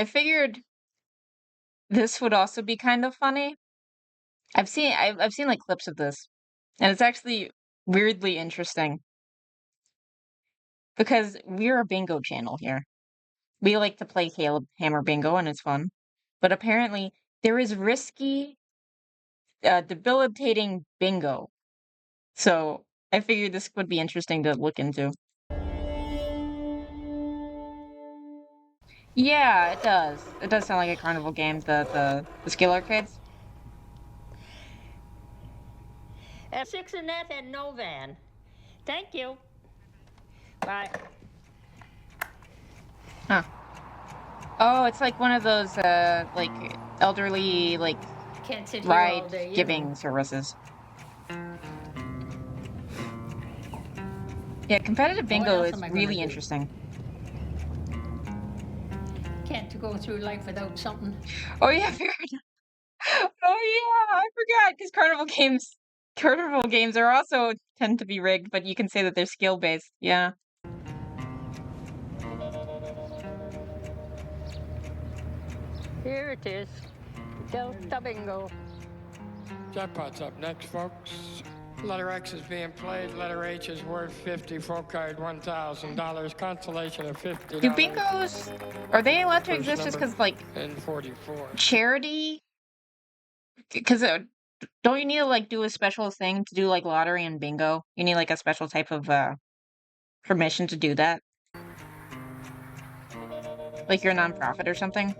I figured this would also be kind of funny. I've seen like clips of this, and it's actually weirdly interesting because we're a bingo channel here. We like to play Hammer Bingo, and it's fun. But apparently, there is risky, debilitating bingo. So I figured this would be interesting to look into. Yeah, it does. It does sound like a carnival game, the skill arcades. Six in that and no van. Thank you. Bye. Huh. Oh, it's like one of those like elderly like Can't sit here all ride day, you giving know. services. Yeah, competitive What bingo else is am I gonna really do? interesting. Can't go through life without something. Oh yeah, fair enough. Oh yeah, I forgot because carnival games are also tend to be rigged, but you can say that they're skill based. Yeah. Here it is. Delta Bingo. Jackpot's up next, folks. Letter X is being played. Letter H is worth 50. Full card $1,000. Consolation of $50. Do bingos are they allowed to First exist just number because like and 44. charity? Because don't you need to like do a special thing to do like lottery and bingo? You need like a special type of permission to do that. Like you're a nonprofit or something?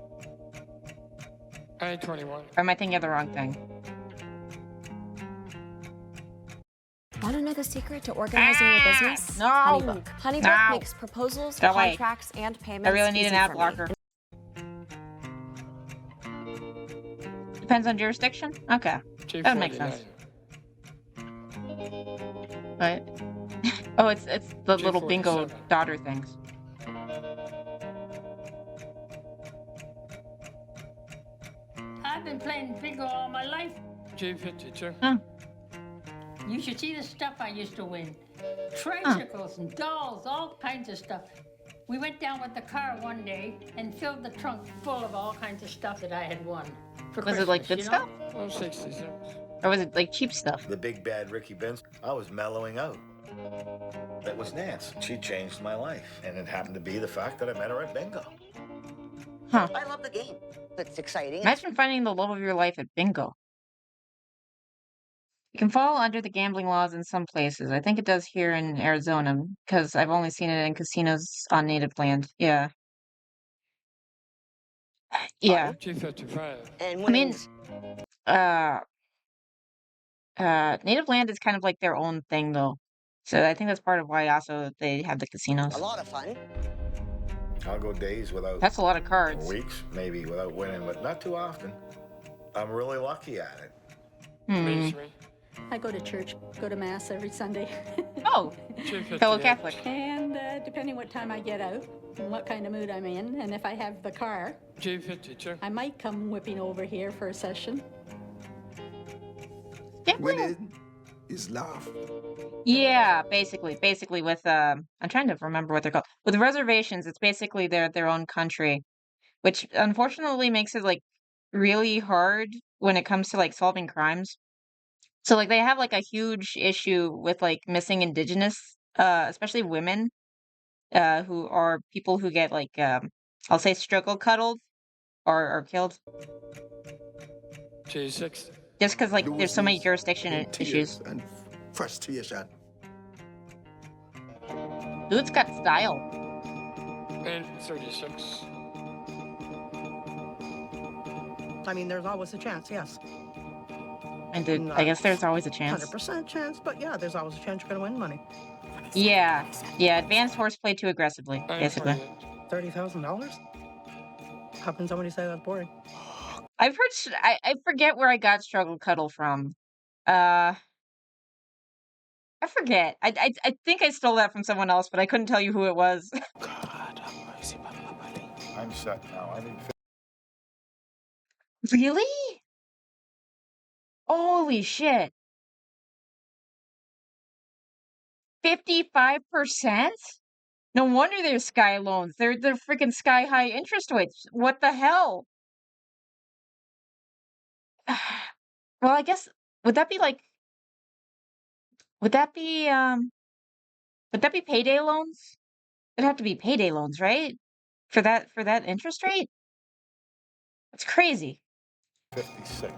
I-21. Or am I thinking of the wrong thing? Want to know the secret to organizing your business? No! HoneyBook. HoneyBook No! makes proposals, Go away. contracts, and payments I really need an easy ad for me. blocker. Depends on jurisdiction? Okay. That would make sense. What? Oh, it's the little bingo G47. daughter things. I've been playing bingo all my life. G52. Huh. You should see the stuff I used to win. Tricycles and dolls, all kinds of stuff. We went down with the car one day and filled the trunk full of all kinds of stuff that I had won. For Was it like good Christmas, stuff? Oh, 66. Or was it like cheap stuff? The big bad Ricky Benz, I was mellowing out. That was Nance. She changed my life. And it happened to be the fact that I met her at bingo. Huh. I love the game. It's exciting. Imagine finding the love of your life at bingo. It can fall under the gambling laws in some places. I think it does here in Arizona because I've only seen it in casinos on native land. Yeah. Yeah. G55. And I mean, winnings. native land is kind of like their own thing though. So I think that's part of why also they have the casinos. A lot of fun. I'll go days without, That's a lot of cards. weeks maybe without winning, but not too often. I'm really lucky at it. Hmm. I go to church, go to mass every Sunday. Oh, fellow Catholic. And depending what time I get out and what kind of mood I'm in, and if I have the car, G52. I might come whipping over here for a session. Winning is love. Yeah, basically with I'm trying to remember what they're called. With reservations, it's basically their own country, which unfortunately makes it like really hard when it comes to like solving crimes. So like they have like a huge issue with like missing indigenous especially women who are people who get like I'll say struggle cuddled or killed G6. just because like there's so many Loses jurisdiction in issues. tears and frustration. Dude's got style. And 36. I mean, there's always a chance, yes. And dude, I guess there's always a chance. 100% chance, but yeah, there's always a chance you're going to win money. Yeah, advanced horseplay too aggressively, basically. $30,000? How can somebody say that's boring? I've heard. I forget where I got struggle cuddle from. I forget. I think I stole that from someone else, but I couldn't tell you who it was. I'm set now. I need Really? Holy shit! 55%? No wonder there's sky loans. They're freaking sky high interest rates. What the hell? Well, I guess would that be like would that be would that be payday loans? It'd have to be payday loans, right? For that interest rate? It's crazy. 56.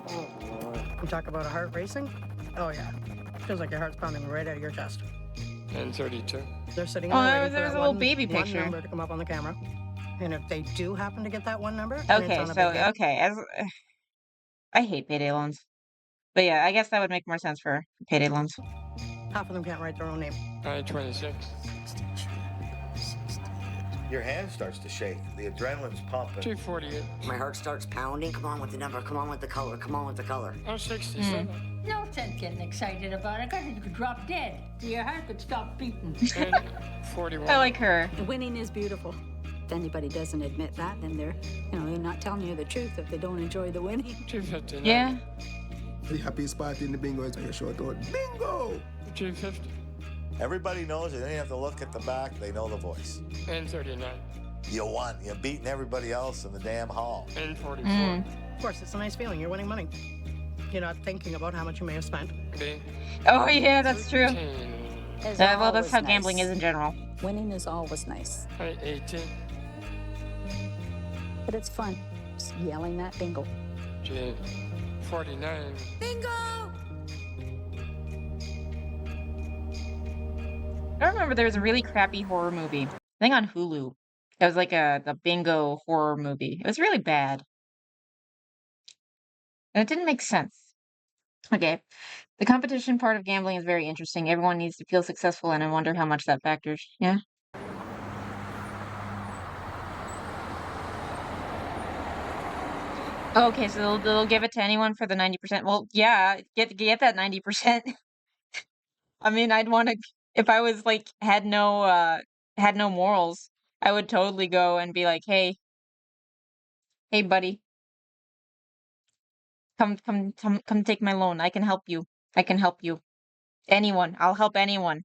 Oh, Lord. You talk about a heart racing? Oh, yeah. Feels like your heart's pounding right out of your chest. And 32. They're sitting Oh, there waiting for there was that a little one, baby one picture. number to come up on the camera. And if they do happen to get that one number, and it's Okay, on a so big game, okay, as I hate payday loans. But yeah, I guess that would make more sense for payday loans. half of them can't write their own name. 26. Your hand starts to shake. The adrenaline's pumping. 248. My heart starts pounding. Come on with the number. Come on with the color. Come on with the color. 67. No sense getting excited about it, because you could drop dead. Your heart could stop beating. And 41. I like her. Winning is beautiful. If anybody doesn't admit that, then they're not telling you the truth if they don't enjoy the winning. 259. Yeah. The happiest part in the bingo is when you shout out, bingo! 250. Everybody knows it. They don't have to look at the back. They know the voice. And 39. You won. You're beating everybody else in the damn hall. And 44. Of course, it's a nice feeling. You're winning money. You're not thinking about how much you may have spent. B. Oh yeah, that's true. 10. Well, that's how gambling is in general. Winning is always nice, 18. but it's fun. Just yelling that bingo. G. 49. I remember there was a really crappy horror movie. I think on Hulu. It was like a bingo horror movie. It was really bad. And it didn't make sense. Okay. The competition part of gambling is very interesting. Everyone needs to feel successful, and I wonder how much that factors. Yeah. Okay, so they'll give it to anyone for the 90%. Well, yeah, get that 90%. I mean, I'd want to if I was like had no morals, I would totally go and be like, "Hey buddy, come take my loan. I can help you. I can help you. Anyone. I'll help anyone.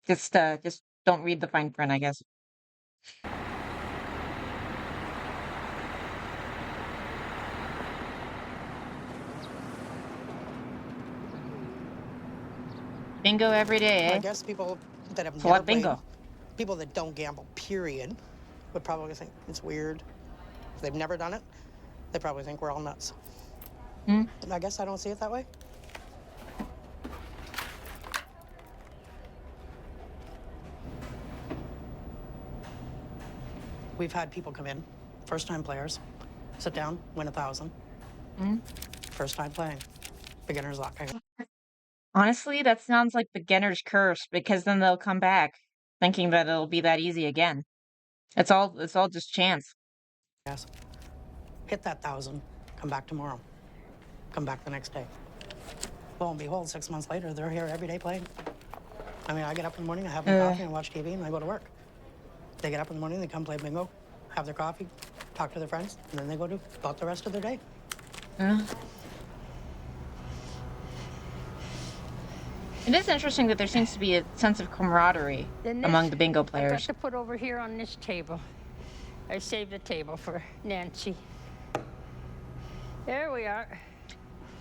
Just don't read the fine print, I guess." Bingo every day, I eh? guess people that have For never what played, bingo? people that don't gamble, period, would probably think it's weird. If they've never done it, they probably think we're all nuts. I guess I don't see it that way. We've had people come in, first-time players, sit down, win 1,000. First time playing, beginner's luck. Honestly, that sounds like beginner's curse because then they'll come back thinking that it'll be that easy again. It's all just chance. Yes. Hit that 1,000, come back tomorrow. Come back the next day. Lo and behold, 6 months later, they're here every day playing. I mean, I get up in the morning, I have my coffee and watch TV, and I go to work. They get up in the morning, they come play bingo, have their coffee, talk to their friends, and then they go to about the rest of their day. It is interesting that there seems to be a sense of camaraderie Then among this the bingo I got players. to put over here on this table. I saved the table for Nancy. There we are.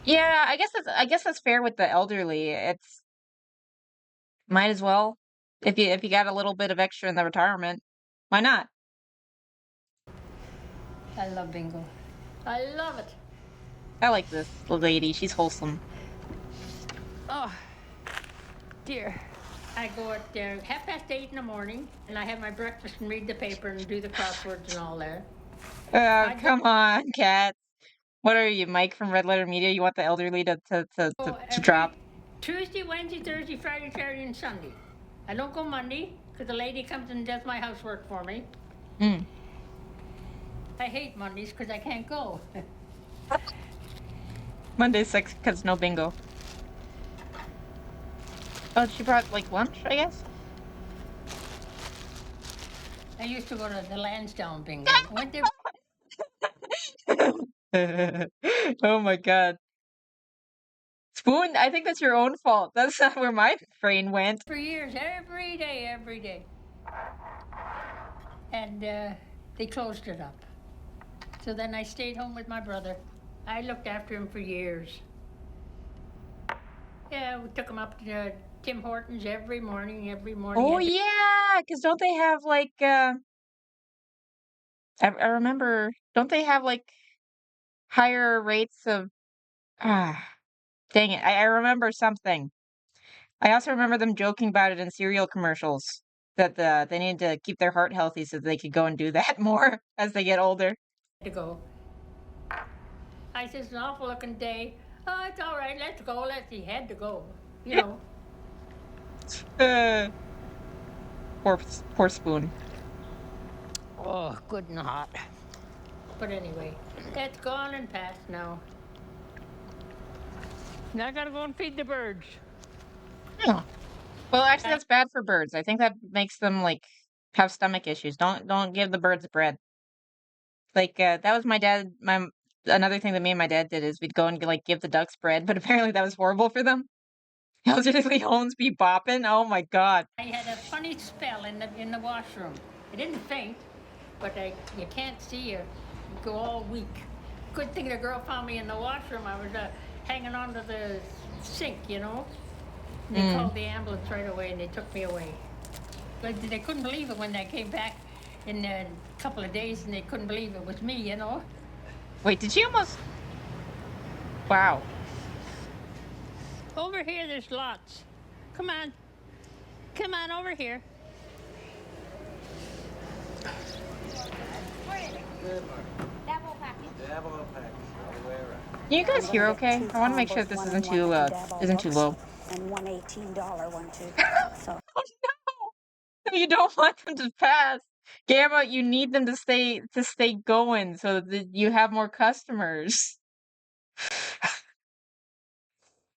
Yeah, I guess that's fair with the elderly. It's might as well if you got a little bit of extra in the retirement, why not? I love bingo. I love it. I like this lady. She's wholesome. Oh, dear. I go at 8:30 in the morning, and I have my breakfast and read the paper and do the crosswords and all there. Come on, Kat. What are you, Mike from Red Letter Media? You want the elderly to Every drop? Tuesday, Wednesday, Thursday, Friday, Saturday, and Sunday. I don't go Monday, because the lady comes and does my housework for me. I hate Mondays, because I can't go. Monday's 6 because no bingo. Oh, she brought like lunch, I guess? I used to go to the Lansdowne bingo. Went there. Oh my god. Spoon, I think that's your own fault. That's not where my brain went. For years, every day, every day. And they closed it up. So then I stayed home with my brother. I looked after him for years. Yeah, we took him up to Tim Hortons every morning, Oh yeah, because don't they have like I remember, don't they have like higher rates of ah dang it. I remember something. I also remember them joking about it in cereal commercials that they needed to keep their heart healthy so they could go and do that more as they get older. To go. I said, it's an awful looking day. Oh, it's all right, let's go. He had to go, you know. Poor Spoon. Oh, good and hot. But anyway, it's gone and past now. Now I gotta go and feed the birds. Yeah. Well, actually, that's bad for birds. I think that makes them like have stomach issues. Don't give the birds bread. Like that was my dad. Another thing that me and my dad did is we'd go and like give the ducks bread, but apparently that was horrible for them. Elderly Homes be bopping. Oh my god. I had a funny spell in the washroom. I didn't faint, but you can't see you go all weak. Good thing the girl found me in the washroom. I was hanging onto the sink, you know. And they called the ambulance right away and they took me away. But they couldn't believe it when they came back in a couple of days and they couldn't believe it was me, you know. Wait, did she almost? Wow. Over here, there's lots. Come on. Come on over here. Can you guys hear okay? I want to make sure this isn't too low. And one $18 one too. So Oh no! You don't want them to pass. Gamma, you need them to stay going so that you have more customers.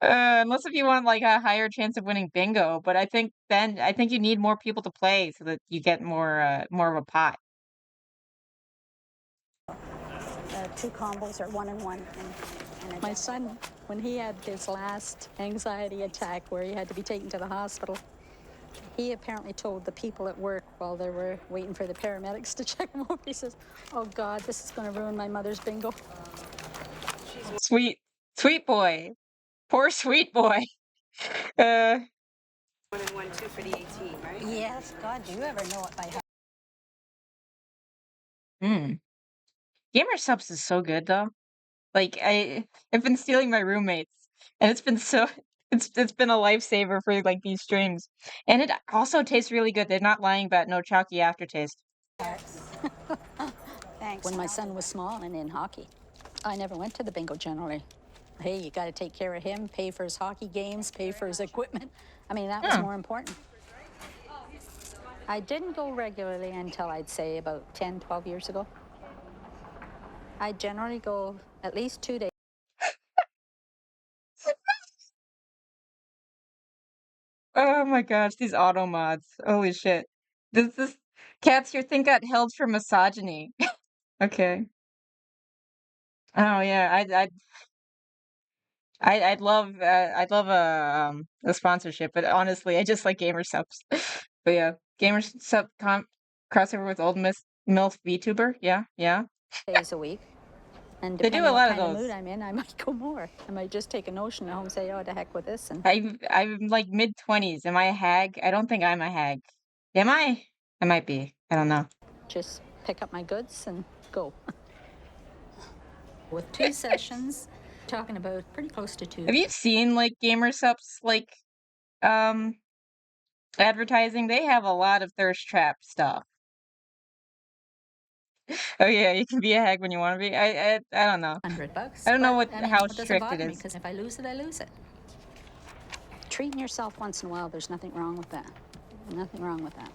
Unless if you want like a higher chance of winning bingo, but I think you need more people to play so that you get more of a pot. Two combos or one and one. And my son, when he had his last anxiety attack where he had to be taken to the hospital, he apparently told the people at work while they were waiting for the paramedics to check him over, he says, oh God, this is going to ruin my mother's bingo. Sweet boy. Poor sweet boy. 1 and 1, 2 for the 18, right? Yes, God, do you ever know it by heart? Gamer Subs is so good though. Like I've been stealing my roommates, and it's been so it's been a lifesaver for like these streams, and it also tastes really good. They're not lying about no chalky aftertaste. Thanks. When my son was small and in hockey, I never went to the bingo generally. Hey, you got to take care of him, pay for his hockey games, pay for his equipment. I mean, that was more important. I didn't go regularly until I'd say about 10, 12 years ago. I generally go at least 2 days. Oh my gosh, these auto mods. Holy shit. This cats your thing got held for misogyny. Okay. Oh yeah, I'd love a sponsorship, but honestly, I just like gamer subs. But yeah, gamer sub crossover with old MILF VTuber. Yeah, yeah. Days a week. And They do depending a lot what of kind of those. mood I'm in, I might go more. I might just take a notion at home and say, oh, to heck with this. And I'm like mid-20s. Am I a hag? I don't think I'm a hag. Am I? I might be. I don't know. just pick up my goods and go. With 2 sessions, talking about pretty close to 2. Have you seen like gamer subs like advertising? They have a lot of thirst trap stuff. Oh yeah, you can be a hag when you want to be. I don't know. $100. I don't know but, how it doesn't strict bother it me is. because if I lose it, I lose it. Treating yourself once in a while, there's nothing wrong with that. Nothing wrong with that.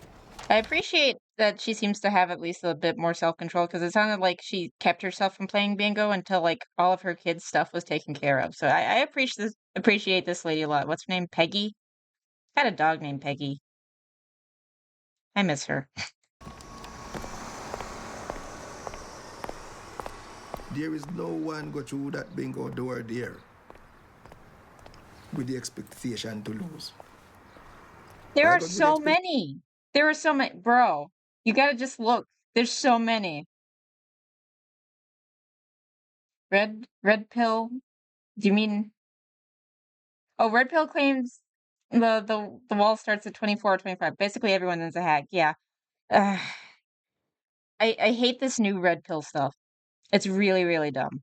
I appreciate that she seems to have at least a bit more self-control because it sounded like she kept herself from playing bingo until like all of her kids' stuff was taken care of. So I appreciate this lady a lot. What's her name? Peggy? I had a dog named Peggy. I miss her. There is no one go through that bingo door there. with the expectation to lose. There Why are go with the so many. There are so many, bro. You gotta just look. There's so many. Red pill. Do you mean? Oh, red pill claims the wall starts at 24 or 25. Basically, everyone is a hack. Yeah. Uh, I hate this new red pill stuff. It's really, really dumb.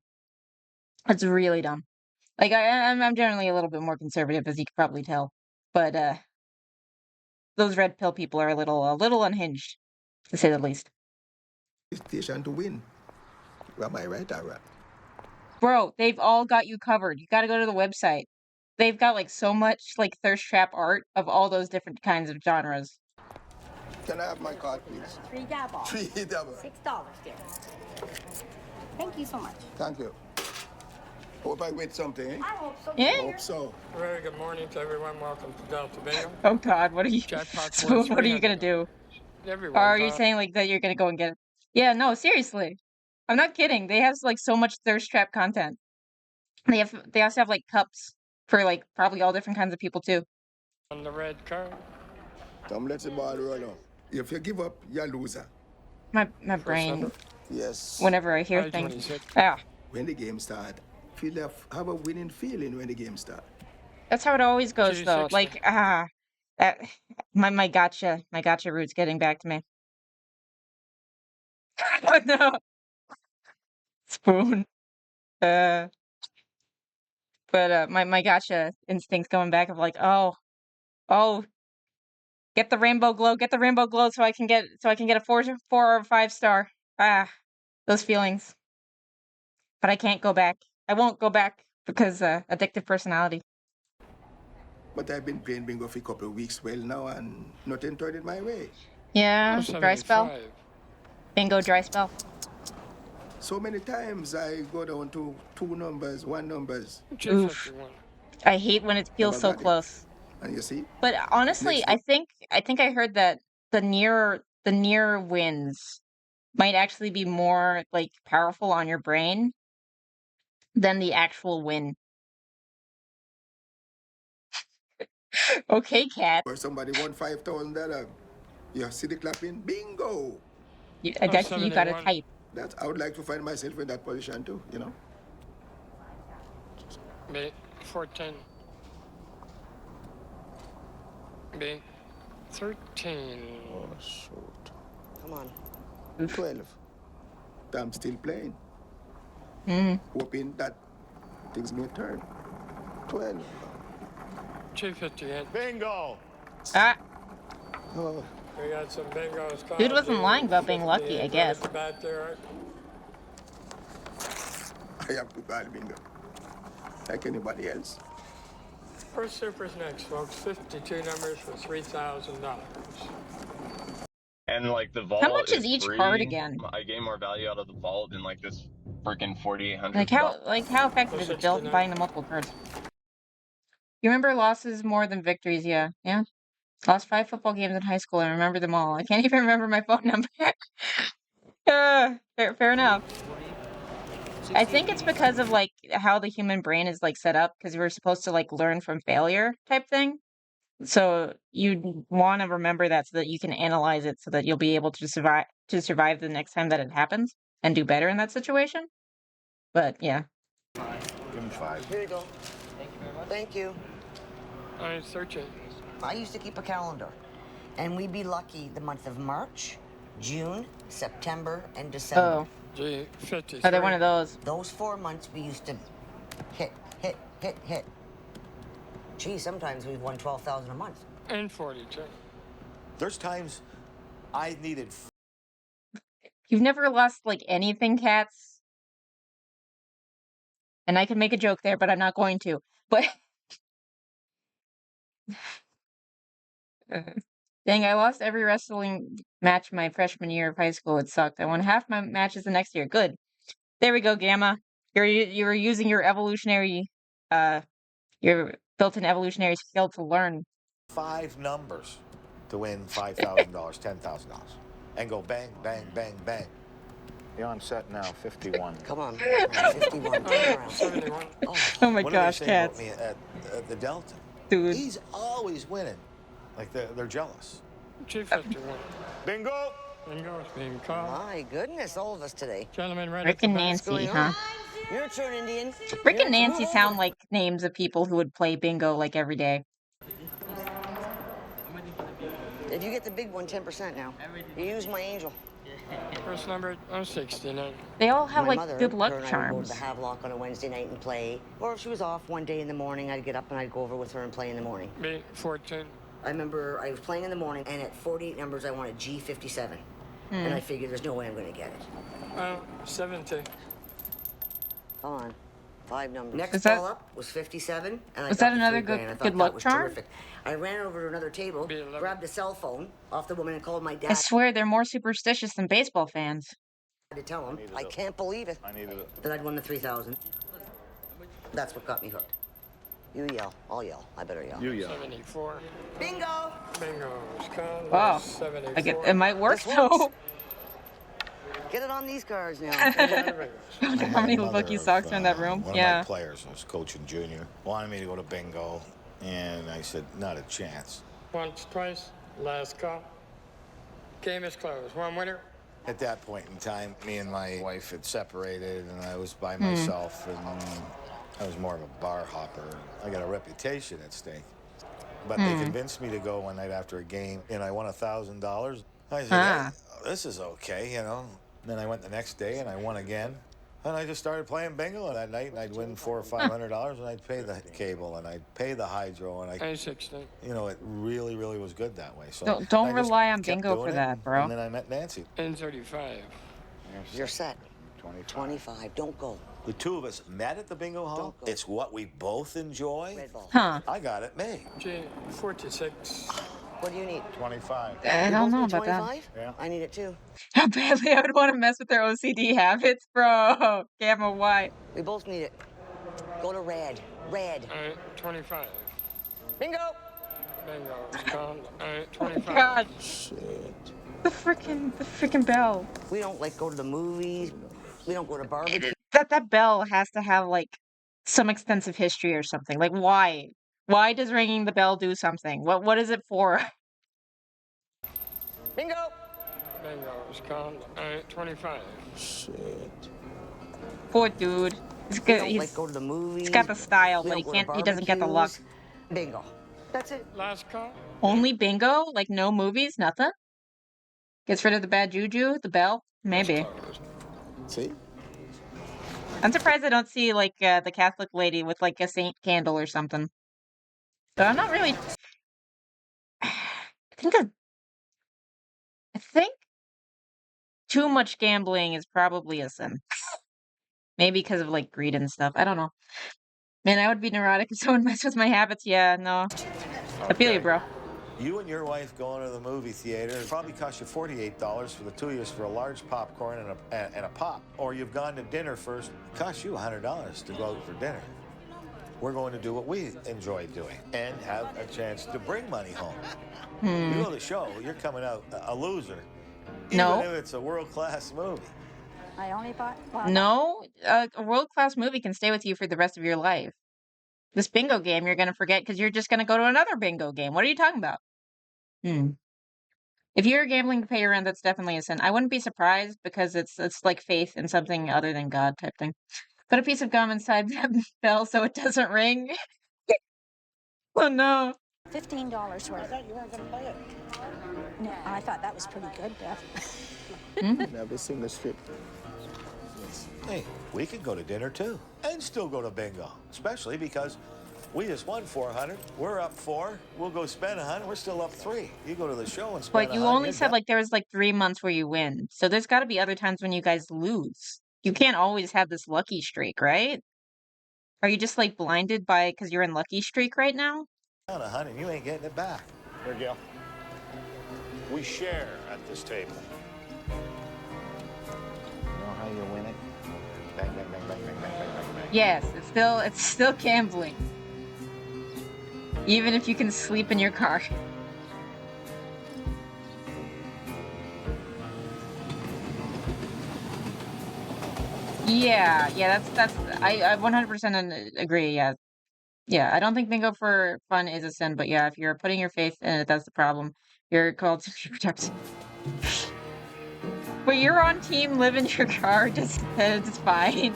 It's really dumb. Like I'm generally a little bit more conservative, as you could probably tell. But those red pill people are a little unhinged, to say the least. expectation to win. Am I right or wrong? Bro, they've all got you covered. You gotta go to the website. They've got like so much like thirst trap art of all those different kinds of genres. Can I have my card, please? 3 double. 3 double. $6, dear. Thank you so much. Thank you. Hope I win something. I hope so. Yeah. Hope so. Very good morning to everyone. Welcome to Delta Bingo. Oh God, what are you? Jackpot's So worth what are you gonna $300. do? Everyone Or are you thought saying like that you're gonna go and get it? Yeah, no, seriously. I'm not kidding. They have like so much thirst trap content. They also have like cups for like probably all different kinds of people too. on the red card. Tom, let the ball roll up. If you give up, you're a loser. My First brain, number. Yes. whenever I hear High things. 26. Ah, When the game start, have a winning feeling when the game start. that's how it always goes though. 260. Like that my gotcha root's getting back to me. Oh no, spoon. Uh, but my gotcha instinct's going back of like, oh, get the rainbow glow, so I can get a 4 or 5 star. Ah, those feelings. But I can't go back. I won't go back because addictive personality. But I've been playing bingo for a couple of weeks well now and nothing turned it my way. Yeah, dry spell. 75. Bingo dry spell. So many times I go down to 2 numbers, 1 numbers, 251. I hate when it feels Never so got it. close. and you see, But honestly, Next I think I heard that the near wins might actually be more like powerful on your brain than the actual win. Okay, cat. or somebody won $5,000, you see the clapping, bingo. I guess you gotta 71. type. That I would like to find myself in that position too, you know. B. 14. B. 13. Oh shoot. Come on. 12. I'm still playing, hoping that things may turn. 12. 258. Bingo! Ah, Oh, We got some bingos. Dude wasn't lying about being lucky, I 58. guess. Look at the back there, Art. I have to buy bingo, like anybody else. First Super's next, folks. 52 numbers for $3,000. And like the vault how much is each free. card again? I gain more value out of the vault than like this freaking 4,800. Like how effective is it 69. buying the multiple cards? You remember losses more than victories? Yeah. Lost 5 football games in high school. I remember them all. I can't even remember my phone number. Fair enough. I think it's because of like how the human brain is like set up, because we're supposed to like learn from failure type thing. So you want to remember that so that you can analyze it, so that you'll be able to survive the next time that it happens and do better in that situation. But yeah. Give him 5. Here you go. Thank you. All right, search it. I used to keep a calendar, and we'd be lucky the month of March, June, September, and December. Oh, G. 53. are they one of those? Those 4 months we used to hit. Gee, sometimes we've won 12,000 a month. And 42. There's times I needed You've never lost like anything, cats? And I can make a joke there, but I'm not going to. But dang, I lost every wrestling match my freshman year of high school. It sucked. I won half my matches the next year. Good. There we go, Gamma. You're using your your built-in evolutionary skill to learn. 5 numbers to win $5,000, $10,000, and go bang, bang, bang, bang. You're on set now, 51. Come on. 51. Turn around. 71. Oh my What gosh, are they saying cats. about me at the Delta. Dude. He's always winning. Like they're jealous. 251. Bingo! Bingo's being called. My goodness, all of us today. Gentlemen, right at the Frickin' back. Nancy, huh? Your turn, Indian. Frickin' Nancy sound like names of people who would play bingo like every day. If you get the big one, 10% now. You use my angel. First number, 69. They all have My like mother, good luck her and I would charms. go to the Havelock on a Wednesday night and play. Or if she was off one day in the morning, I'd get up and I'd go over with her and play in the morning. Me, 14. I remember I was playing in the morning, and at 48 numbers, I wanted G57. And I figured there's no way I'm going to get it. 70. Come on. 5 numbers. Next Is that- ball up was 57, and I Was got that the another 3 grand. I good thought luck that was charm? terrific. I ran over to another table, grabbed a cell phone off the woman, and called my I dad swear they're more superstitious than baseball fans. to tell him I can't believe it that I'd won the 3,000. That's what got me hooked. You yell, I'll yell. I better yell. You yell. 74. Bingo! Bingo's called. Wow. 74. I get, it might work This though. works. Get it on these cards now. How many lucky socks are in that room? One of Yeah. my players, I was coaching junior, wanted me to go to bingo, and I said, not a chance. Once, twice, last call. Game is closed. One winner. At that point in time, me and my wife had separated, and I was by myself, and I was more of a bar hopper. I got a reputation at stake. But they convinced me to go one night after a game, and I won $1,000. I said, hey, this is okay, you know. Then I went the next day, and I won again. And I just started playing bingo that night, and I'd win $400 or $500, and I'd pay the cable, and I'd pay the hydro, and I, 60. you know, it really, really was good that way. So Don't I just rely on kept bingo doing for it, that, bro. And then I met Nancy. And 35. You're set. 25. Don't go. The two of us met at the bingo hall. Don't go. It's what we both enjoy. Red ball. Huh. I got it made. G, 46. What do you need? 25. I You don't both know need about that. 25? Yeah. I need it too. How badly I would want to mess with their OCD habits, bro. Gamma white. We both need it. Go to red. Red. 25. Bingo! Bingo's called. Oh 25. God. The freaking bell. We don't like go to the movies. We don't go to barbecue. That bell has to have like some extensive history or something. Like why? Why does ringing the bell do something? What is it for? Bingo! Bingo's called. 25. Poor dude. He's We good. don't like He's go to the movies. got the style, We but don't go to he doesn't get the luck. barbecues. Bingo. That's it. Last call. Only bingo? Like no movies, nothing? Gets rid of the bad juju, the bell? Maybe. See? I'm surprised I don't see like the Catholic lady with like a saint candle or something. So I'm not really. I think too much gambling is probably a sin. Maybe because of like greed and stuff. I don't know. Man, I would be neurotic if someone messed with my habits. Yeah, no. I feel you, bro. You and your wife going to the movie theater, it probably cost you $48 for the 2 of you for a large popcorn and a pop. Or you've gone to dinner first, it costs you $100 to go out for dinner. We're going to do what we enjoy doing and have a chance to bring money home. You go to the show, you're coming out a loser. No. Even if it's a world-class movie. I only bought. No, a world-class movie can stay with you for the rest of your life. This bingo game you're going to forget because you're just going to go to another bingo game. What are you talking about? If you're gambling to pay your rent, that's definitely a sin. I wouldn't be surprised because it's like faith in something other than God type thing. Put a piece of gum inside that bell so it doesn't ring. Oh no. $15 worth. I thought you weren't going to play it. No, I thought that was pretty good, Beth. Never seen the strip. Hey, we could go to dinner too and still go to bingo, especially because we just won 400. We're up 4. We'll go spend 100. We're still up 3. You go to the show and spend. But you only said like there was like 3 months where you win. So there's got to be other times when you guys lose. You can't always have this lucky streak, right? Are you just like blinded by because you're in lucky streak right now? down 100. You ain't getting it back. Here, Gil. We share at this table. You know how you win it? Bang, bang, bang, bang, bang, bang, bang, bang, bang. Yes, it's still gambling. Even if you can sleep in your car. Yeah, that's I 100% agree. Yeah, Yeah, I don't think bingo for fun is a sin, but yeah, if you're putting your faith in it, that's the problem. You're called to be protected. But you're on team live in your car, just it's fine.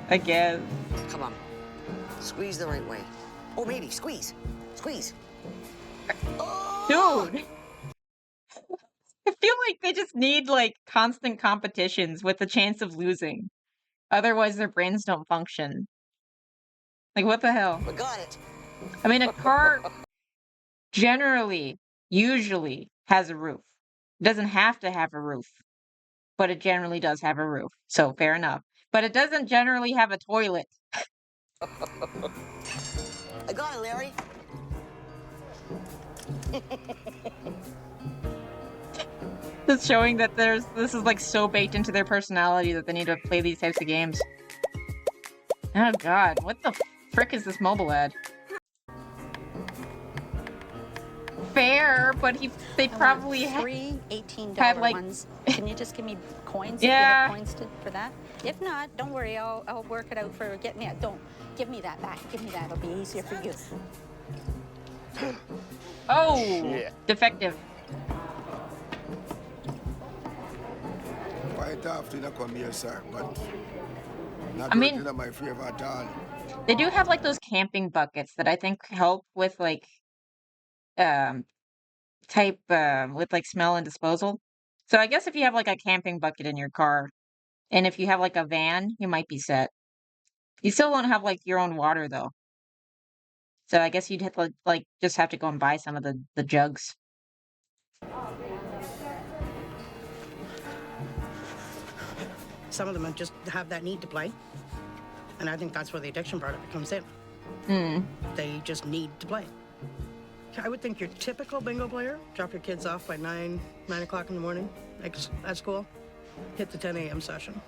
I guess. Come on. Squeeze the right way. Oh, maybe. Squeeze. Squeeze. Dude! I feel like they just need, like, constant competitions with the chance of losing. Otherwise, their brains don't function. Like, what the hell? We got it. I mean, a car generally, usually, has a roof. It doesn't have to have a roof, but it generally does have a roof. So, fair enough. But it doesn't generally have a toilet. I got it, Larry. Just showing that this is like so baked into their personality that they need to play these types of games. Oh god, what the frick is this mobile ad? Fair, but they probably three $18 had like ones. Can you just give me coins? Yeah. If you have coins for that. If not, don't worry. I'll work it out for get me. Don't give me that back. Give me that. It'll be easier for you. Oh, Shit. defective. Quite often I come here, sir, but not I mean, working in my favor at all. They do have like those camping buckets that I think help with like um type with like smell and disposal. So I guess if you have like a camping bucket in your car, and if you have like a van, you might be set. You still won't have like your own water though. So I guess you'd have to like just have to go and buy some of the jugs. Some of them just have that need to play. And I think that's where the addiction part of it comes in. They just need to play. I would think your typical bingo player, drop your kids off by 9 o'clock in the morning at school, hit the 10 a.m. session.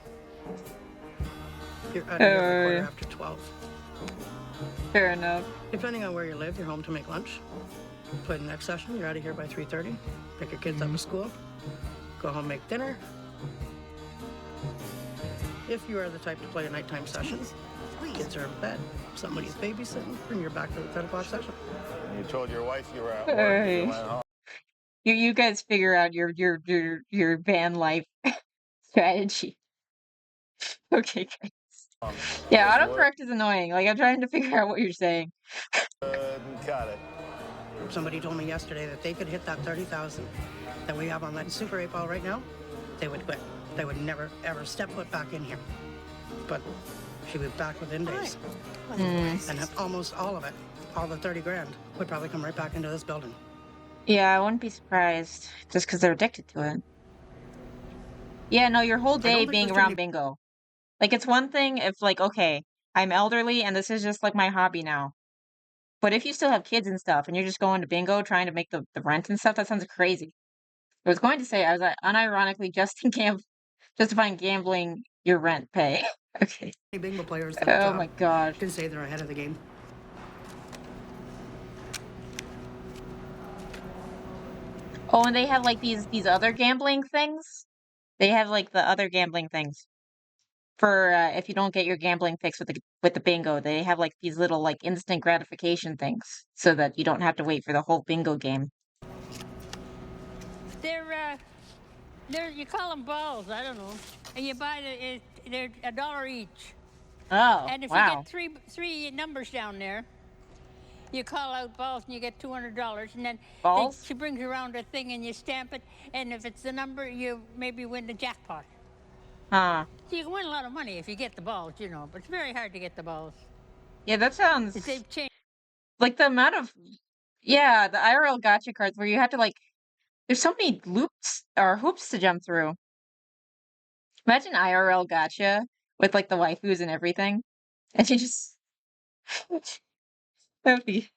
You're out of here by quarter after 12. Fair enough. Depending on where you live, you're home to make lunch. Play the next session, you're out of here by 3:30. Pick your kids up at school. Go home, make dinner. If you are the type to play a nighttime session, kids are in bed, somebody's babysitting, and you're back to the 10 o'clock session. You told your wife you were at work. You went home. You guys figure out your van life strategy. Okay, guys. Yeah, autocorrect is annoying. Like I'm trying to figure out what you're saying. Got it. Somebody told me yesterday that they could hit that 30,000 that we have on that Super 8 ball right now, they would quit. They would never, ever step foot back in here. But she'd be back within days. And almost all of it, all the 30 grand, would probably come right back into this building. Yeah, I wouldn't be surprised just because they're addicted to it. Yeah, no, your whole day being around bingo. Like it's one thing if like, okay, I'm elderly and this is just like my hobby now. But if you still have kids and stuff and you're just going to bingo trying to make the rent and stuff, that sounds crazy. I was going to say I was unironically justifying gambling your rent pay. Okay. Bingo players that Oh my gosh. can say they're ahead of the game. Oh, and they have like these other gambling things. They have like the other gambling things for if you don't get your gambling fix with the bingo. They have like these little like instant gratification things so that you don't have to wait for the whole bingo game. They're you call them balls, I don't know, and you buy they're $1 each. Oh, And if wow. you get three numbers down there, you call out balls and you get $200, and then she brings you around a thing and you stamp it, and if it's the number, you maybe win the jackpot. Huh. So you can win a lot of money if you get the balls, you know, but it's very hard to get the balls. Yeah, that sounds They've changed. like the amount of yeah, the IRL gotcha cards where you have to like there's so many loops or hoops to jump through. Imagine IRL gotcha with like the waifus and everything. And you just that'd be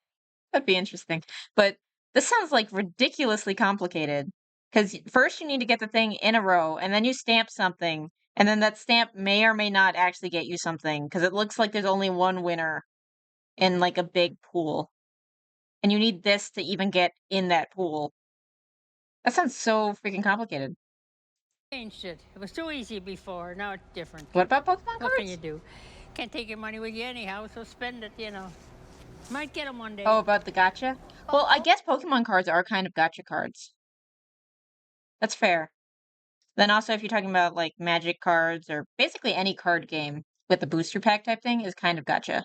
interesting. But this sounds like ridiculously complicated. Because first you need to get the thing in a row, and then you stamp something, and then that stamp may or may not actually get you something, because it looks like there's only one winner in like a big pool. And you need this to even get in that pool. That sounds so freaking complicated. Changed it. It was too easy before. Now it's different. What about Pokemon cards? What can you do? Can't take your money with you anyhow, so spend it, you know. Might get them one day. Oh, about the gacha? Well, I guess Pokemon cards are kind of gacha cards. That's fair. Then also, if you're talking about like Magic cards or basically any card game with a booster pack type thing is kind of gacha.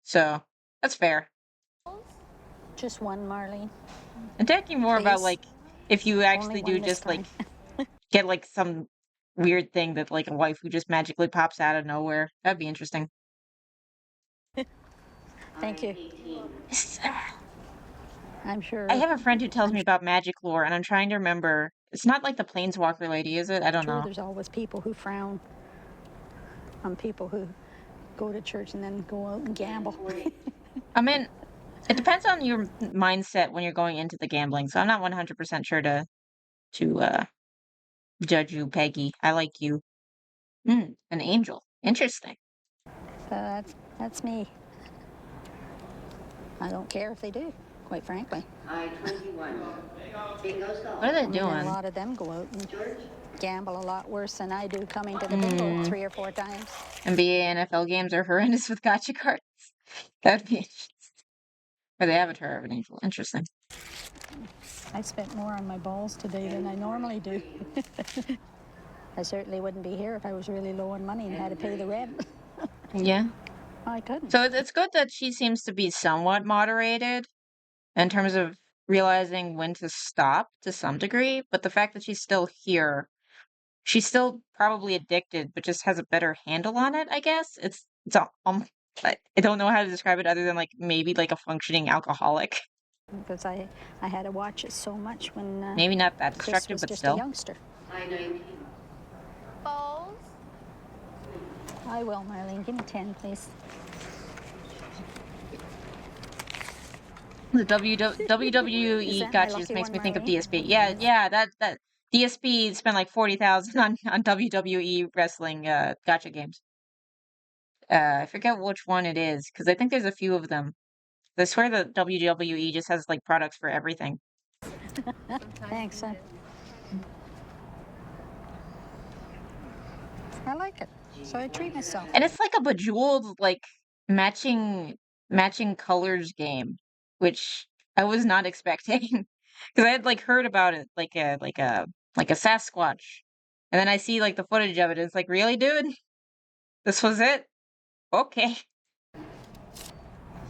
So that's fair. Just one, Marlene. I'm talking more about Please. like if you actually Only do one this just like time. get like some weird thing that like a waifu just magically pops out of nowhere. That'd be interesting. Thank you. I'm sure. I have a friend who tells me about magic lore, and I'm trying to remember. It's not like the Planeswalker lady, is it? I don't know. There's always people who frown on people who go to church and then go out and gamble. I mean, it depends on your mindset when you're going into the gambling. So I'm not 100% sure to judge you, Peggy. I like you. An angel. Interesting. So that's me. I don't care if they do, quite frankly. What are they doing? A lot of them go out and gamble a lot worse than I do coming to the bingo 3 or 4 times. NBA, NFL games are horrendous with gacha cards. That'd be interesting. Or the avatar of an angel. Interesting. I spent more on my balls today than I normally do. I certainly wouldn't be here if I was really low on money and had to pay the rent. Yeah. I couldn't. So it's good that she seems to be somewhat moderated in terms of realizing when to stop to some degree, but the fact that she's still here, she's still probably addicted, but just has a better handle on it, I guess. I don't know how to describe it other than like maybe like a functioning alcoholic. Because I had to watch it so much when Maybe not that Chris destructive, was but just still. a youngster. Balls? I will, Marlene. Give me 10, please. The Is WWE that my gotcha just lucky makes one, me think of Marlene? DSP. Yeah, that DSP spent like 40,000 on WWE wrestling gotcha games. I forget which one it is because I think there's a few of them. I swear that WWE just has like products for everything. Thanks. I like it, so I treat myself. And it's like a bejeweled like matching colors game, which I was not expecting because I had like heard about it like a Sasquatch, and then I see like the footage of it. And it's like, really, dude, this was it? Okay.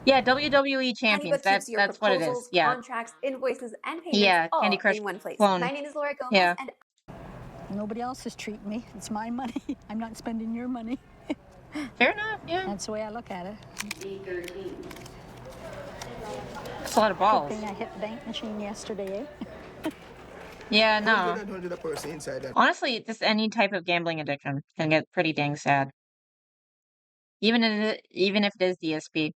Yeah, WWE champions. Keeps your That's what it is. proposals, Yeah. contracts, invoices, and payments Yeah, Candy all Crush in one place. clone. My name is Laura Gomez, Yeah. and Nobody else is treating me. It's my money. I'm not spending your money. Fair enough, yeah. That's the way I look at it. That's a lot of balls. Good thing I hit the bank machine yesterday, eh? Yeah, no. 100% inside that. Honestly, just any type of gambling addiction can get pretty dang sad. Even if it is DSP.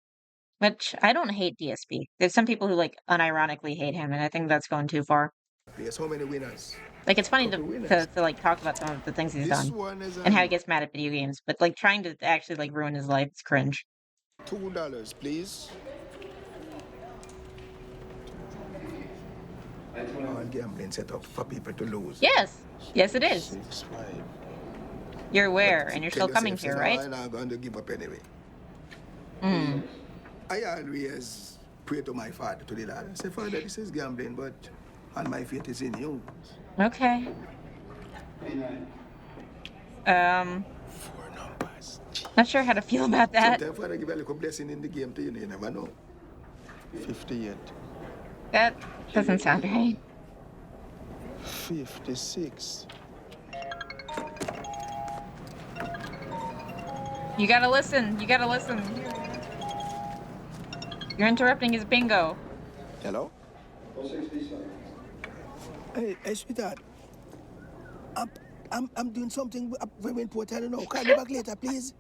Which I don't hate DSP. There's some people who like unironically hate him, and I think that's going too far. There's how many winners? Like it's funny to like talk about some of the things he's done and how he gets mad at video games, but like trying to actually like ruin his life is cringe. $2, please. All gambling set up for people to lose. Yes, it is. 6, 5. You're aware, and you're still coming here, right? I'm not going to give up anyway. Mm. I always pray to my father, to the Lord. I say, Father, this is gambling, but and my faith is in you. Okay. 4 numbers. Not sure how to feel about that. Sometimes Father give a little blessing in the game to you, you never know. 58. That doesn't sound right. 56. You gotta listen. You're interrupting his bingo. Hello? Hey, sweetheart. I'm doing something very important. No, call me back later, please.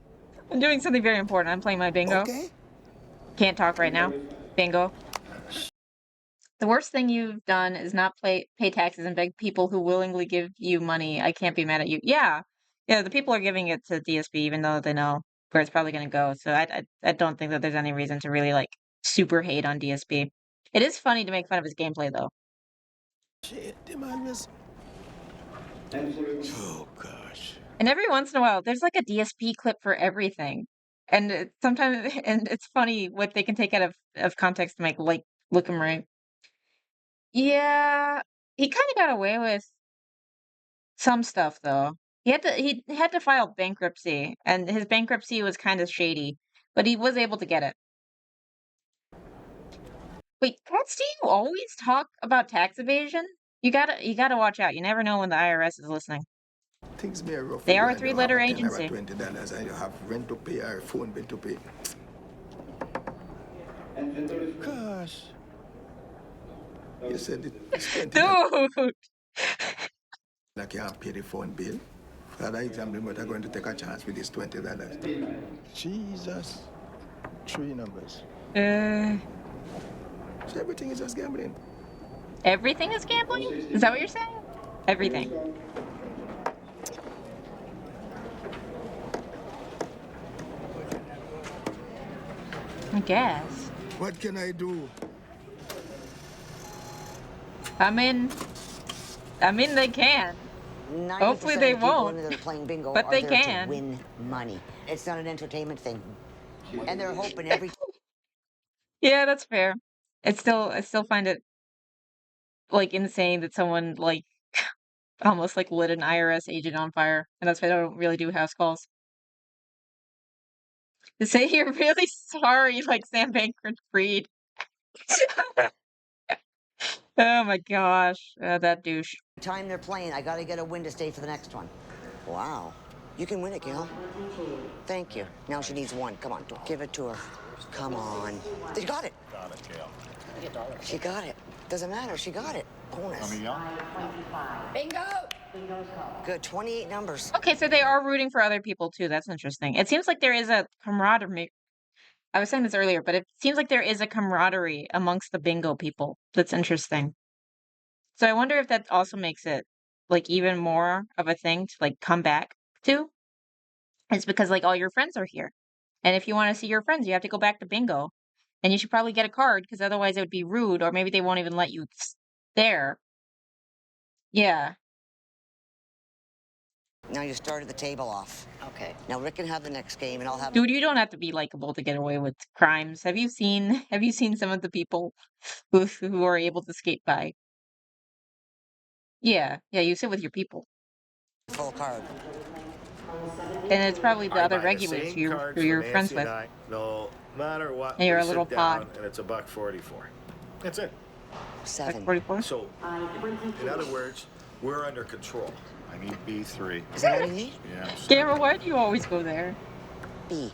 I'm doing something very important. I'm playing my bingo. Okay. Can't talk right now. Bingo. The worst thing you've done is not pay taxes and beg people who willingly give you money. I can't be mad at you. Yeah. The people are giving it to DSP even though they know where it's probably going to go. So I don't think that there's any reason to really like super hate on DSP. It is funny to make fun of his gameplay though. Shit, the man was... Oh, gosh. And every once in a while, there's like a DSP clip for everything. And sometimes, and it's funny what they can take out of context to make like look him right. Yeah, he kind of got away with some stuff though. He had to file bankruptcy, and his bankruptcy was kind of shady, but he was able to get it. Wait, cats, do you always talk about tax evasion? You gotta watch out. You never know when the IRS is listening. Things may rough They with you are a and you have three-letter a 10 or agency. $20 and you have rent to pay or phone bill to pay. Gosh. You said it's 20 Dude! I can't pay the phone bill. For that example, but I'm going to take a chance with this $20. Jesus. 3 numbers. So everything is just gambling. Everything is gambling? Is that what you're saying? Everything. I guess. What can I do? I mean, they can. 90% Hopefully they of the people won't, in there playing bingo but are they there can. to win money. It's not an entertainment thing. And they're hoping every Yeah, that's fair. I still find it like insane that someone like almost like lit an IRS agent on fire, and that's why I don't really do house calls. To say you're really sorry, like Sam Bankman-Fried. Oh my gosh, that douche. time they're playing, I gotta get a win to stay for the next one. Wow. You can win it, Gail. Thank you. Now she needs one. Come on, give it to her. Come on. You got it. Got it, Gail. She got it. Doesn't matter. She got it. Bonus. Bingo! Good. 28 numbers. Okay, so they are rooting for other people too. That's interesting. It seems like there is a camaraderie. I was saying this earlier, but it seems like there is a camaraderie amongst the bingo people. That's interesting. So I wonder if that also makes it like even more of a thing to like come back to. It's because like all your friends are here. And if you want to see your friends, you have to go back to bingo. And you should probably get a card because otherwise it would be rude, or maybe they won't even let you there. Yeah. Now you started the table off. Okay. Now Rick can have the next game, and I'll have. Dude, you don't have to be likable to get away with crimes. Have you seen some of the people who are able to skate by? Yeah, yeah, you sit with your people. Full card. And it's probably the I other buy the regulars same who cards you're for friends Nancy with. and I, no matter what. And you're We a little sit pod. down and it's $1.44. That's it. Like 7. 44? So, in other words, we're under control. I need B3. Is that what you need? Yeah. Gamma, why do you always go there? B.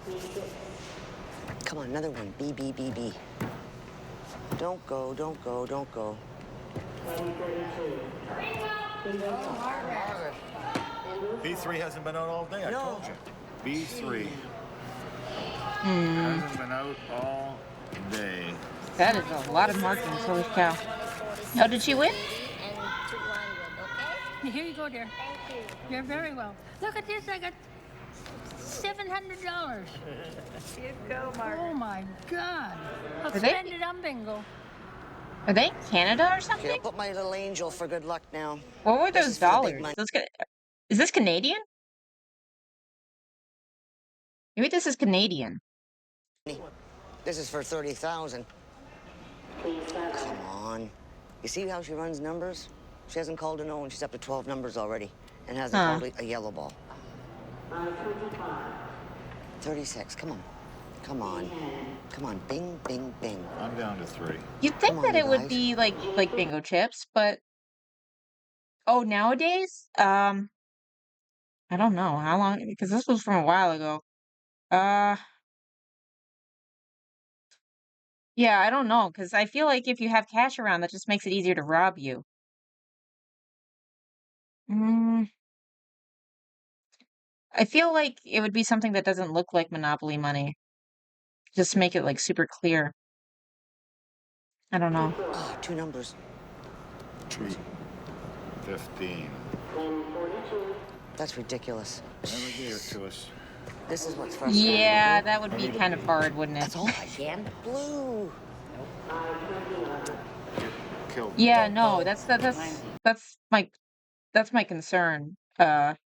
Come on, another one. B, B, B, B. Don't go, don't go, don't go. B3 hasn't been out all day, I No. told you. B3 Hmm. hasn't been out all day. That is a lot of margins. Holy cow. Oh, did she win? Here you go, dear. You're very well. Look at this. I got $700. You go, Mark. Oh my God. I'll Are they- spend it on bingo. Are they in Canada or Okay, I'll something? put my little angel for good luck now. What were This those is for the big dollars? money. Is this Canadian? Maybe this is Canadian. This is for 30,000. Come on. You see how she runs numbers? She hasn't called a no, and she's up to 12 numbers already, and hasn't Huh. called a yellow ball. 36. Come on. Come on. Come on. Bing, bing, bing. I'm down to 3. You'd think Come on, that you it would guys. be like bingo chips, but oh, nowadays, I don't know how long because this was from a while ago. Uh, yeah, I don't know because I feel like if you have cash around, that just makes it easier to rob you. Mm, I feel like it would be something that doesn't look like Monopoly money. Just make it like super clear. I don't know. Oh, 2 numbers. 2. 15. That's ridiculous. Never gave it to us. This is what's frustrating. Yeah, that would be kind of hard, wouldn't it? That's all I can. Blue. Killed. Yeah, no, that's my concern. That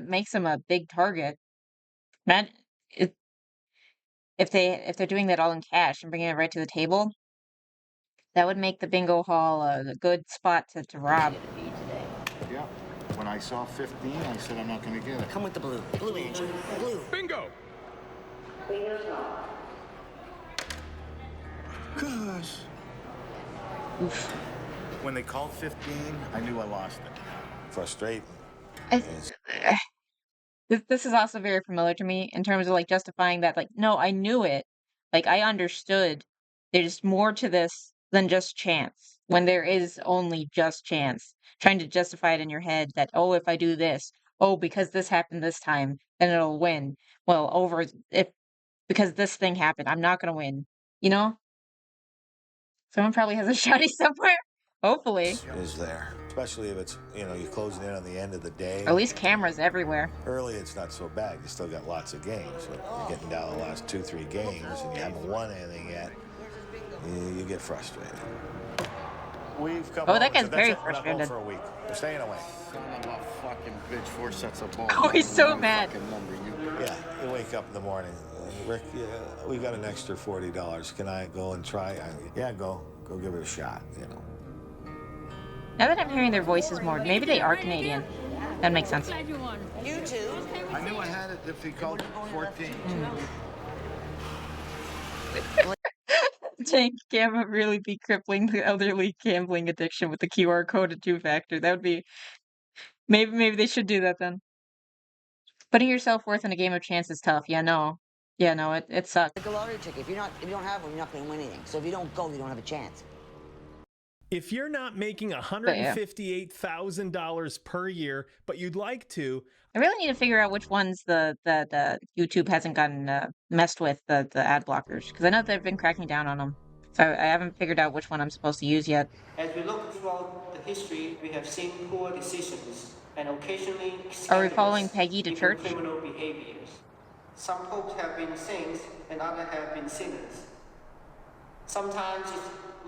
makes him a big target. it, if they're doing that all in cash and bringing it right to the table, that would make the bingo hall a good spot to rob. Yeah. When I saw 15, I said I'm not going to get it. Come with the blue. Blue, Angel. Blue. Bingo! Gosh. Oof. When they called 15, I knew I lost it. Frustrating. I, this is also very familiar to me in terms of like justifying that, like, no, I knew it. Like, I understood. There's more to this than just chance. When there is only just chance. Trying to justify it in your head that, oh, if I do this, oh, because this happened this time, then it'll win. Well, because this thing happened, I'm not gonna win. You know? Someone probably has a shotty somewhere. Hopefully. Is there. Especially if it's, you're closing in on the end of the day. Or at least cameras everywhere. Early, it's not so bad. You still got lots of games. But you're getting down to the last 2-3 games and you haven't won anything yet. You get frustrated. We've come Oh, home. that guy's So very that's it. We're not going frustrated. for a week. We're staying away. Son of a fucking bitch, 4 sets of balls. Oh, he's so mad. Yeah, you wake up in the morning. Rick, we got an extra $40. Can I go and try? Yeah, go give it a shot, Now that I'm hearing their voices more, maybe they are Canadian. That makes sense. You too. I knew I had it if he called 14. Tank Cam would really be crippling the elderly gambling addiction with the QR code and two-factor. That would be maybe they should do that then. Putting your self-worth in a game of chance is tough. Yeah, no, it sucks. Like a lottery ticket. If you don't have one, you're not going to win anything. So if you don't go, you don't have a chance. If you're not making yeah. $158,000 per year, but you'd like to, I really need to figure out which ones the YouTube hasn't gotten messed with the ad blockers, because I know they've been cracking down on them. So I haven't figured out which one I'm supposed to use yet. As we look throughout the history, we have seen poor decisions and occasionally Are we following Peggy to even church? criminal behaviors. Some popes have been saints and others have been sinners. Sometimes it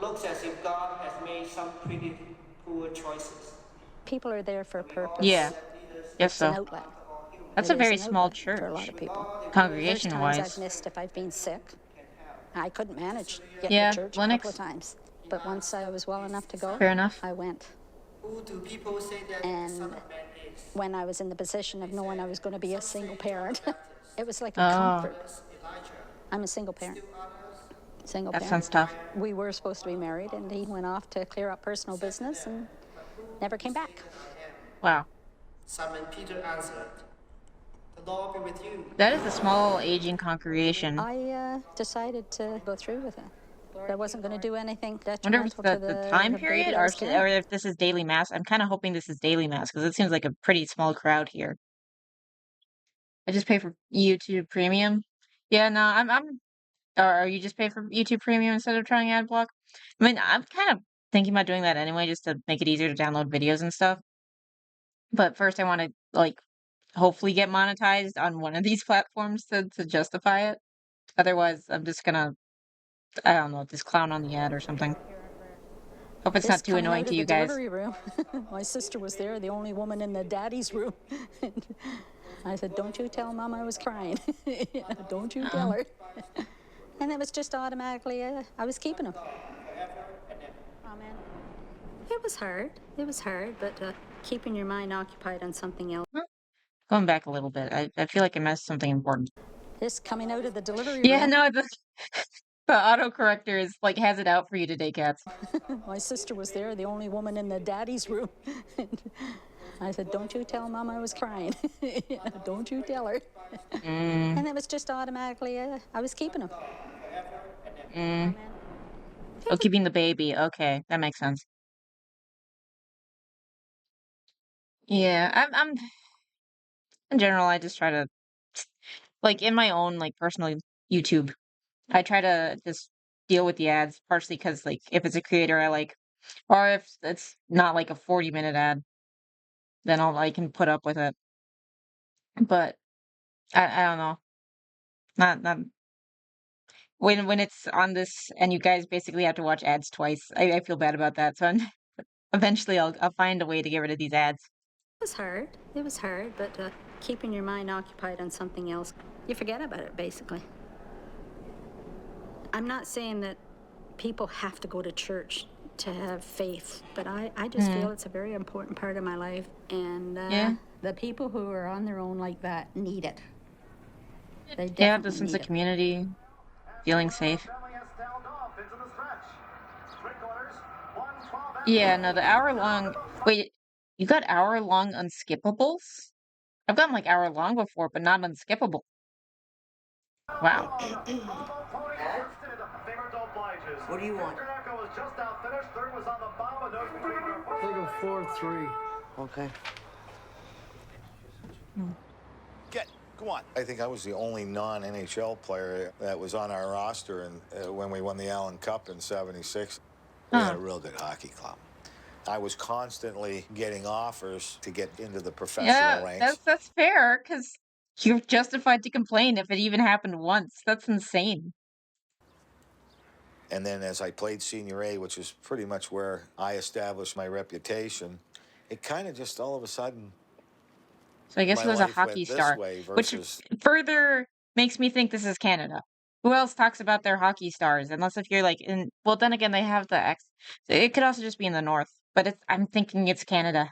looks as if God has made some pretty poor choices. People are there for a purpose. Yeah. Yes, It's an so. outlet. That's It a is very an small outlet church, for a lot of people. There's times congregation-wise. I've missed if I've been sick. I couldn't manage getting Yeah, to church a Linux. couple of times. But once I was well enough to go, Fair enough. I went. Who do people say that And son of man is? when I was in the position of knowing I was going to be a single parent, it was like a Oh. comfort. I'm a single parent. Single That parent. sounds tough. We were supposed to be married, and he went off to clear up personal business and never came back. Wow. Simon Peter answered, "The Lord be with you." That is a small, aging congregation. I decided to go through with it. I wasn't going to do anything I wonder if it's detrimental to the time the period baby I was carrying. or if this is daily mass. I'm kind of hoping this is daily mass because it seems like a pretty small crowd here. I just pay for YouTube Premium. Yeah, no, or you just pay for YouTube Premium instead of trying ad block? I mean, I'm kind of thinking about doing that anyway, just to make it easier to download videos and stuff. But first, I want to like hopefully get monetized on one of these platforms to justify it. Otherwise, I'm just gonna, I don't know, just clown on the ad or something. Hope it's This not too coming annoying out to of you the guys. delivery room. My sister was there, the only woman in the daddy's room. I said, "Don't you tell Mom I was crying. Don't you tell her." And it was just automatically, I was keeping him. Amen. It was hard. It was hard, but keeping your mind occupied on something else. Going back a little bit, I feel like I missed something important. This coming out of the delivery Yeah, room. no, the autocorrector is like has it out for you today, cats. My sister was there, the only woman in the daddy's room. I said, "Don't you tell Mom I was crying. Don't you tell her." And it was just automatically, I was keeping him. Oh, keeping the baby. Okay, that makes sense. Yeah, I'm in general, I just try to like in my own like personal YouTube, I try to just deal with the ads partially because like if it's a creator I like, or if it's not like a 40-minute ad, then I can put up with it. But I don't know, not when it's on this and you guys basically have to watch ads twice. I feel bad about that. So eventually I'll find a way to get rid of these ads. It was hard. It was hard, but keeping your mind occupied on something else, you forget about it, basically. I'm not saying that people have to go to church to have faith, but I just feel it's a very important part of my life. And the people who are on their own like that need it. They They have the definitely sense need of it. community, feeling safe. Yeah, no, the hour-long... Wait, you got hour-long unskippables? I've gotten, like, hour-long before, but not unskippable. Wow. What do you want? Take a 4-3. Okay. Come on. I think I was the only non-NHL player that was on our roster and when we won the Allen Cup in '76. We had a real good hockey club. I was constantly getting offers to get into the professional ranks. That's fair, because you're justified to complain if it even happened once. That's insane. And then as I played Senior A, which is pretty much where I established my reputation, it kind of just all of a sudden... So I guess my he was a life hockey went this star, way which versus... further makes me think this is Canada. Who else talks about their hockey stars? Unless if you're like in, well, then again, they have the X. So it could also just be in the north, but I'm thinking it's Canada.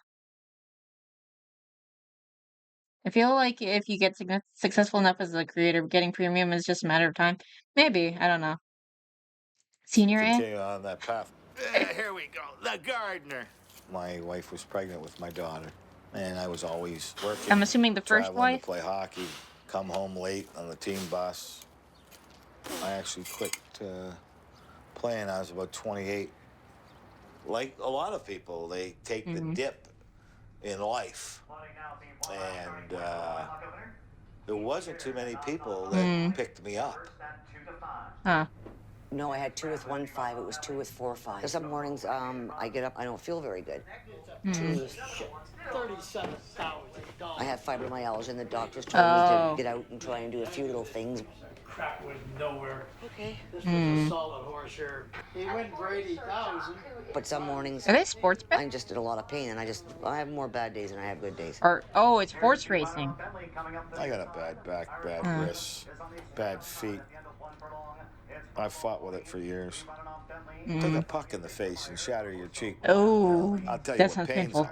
I feel like if you get successful enough as a creator, getting premium is just a matter of time. Maybe, I don't know. Senior A? continue on that path. Here we go, the gardener. My wife was pregnant with my daughter, and I was always working. I'm assuming the first traveling wife? to play hockey, come home late on the team bus. I actually quit playing. I was about 28. Like a lot of people, they take the dip in life, and there wasn't too many people that picked me up. Huh. No, I had 2 with 1-5. It was 2 with 4-5. Some mornings, I get up, I don't feel very good. I have fibromyalgia, and the doctors told me to get out and try and do a few little things. Crap went nowhere. Okay. This was a solid horse here. He went for 80,000. But some mornings, Are they sports bet? I'm just in a lot of pain, and I have more bad days than I have good days. Or, oh, it's horse racing. I got a bad back, bad wrists, bad feet. I've fought with it for years. Take a puck in the face and shatter your cheek. Oh, I'll tell you that what sounds pain's painful. all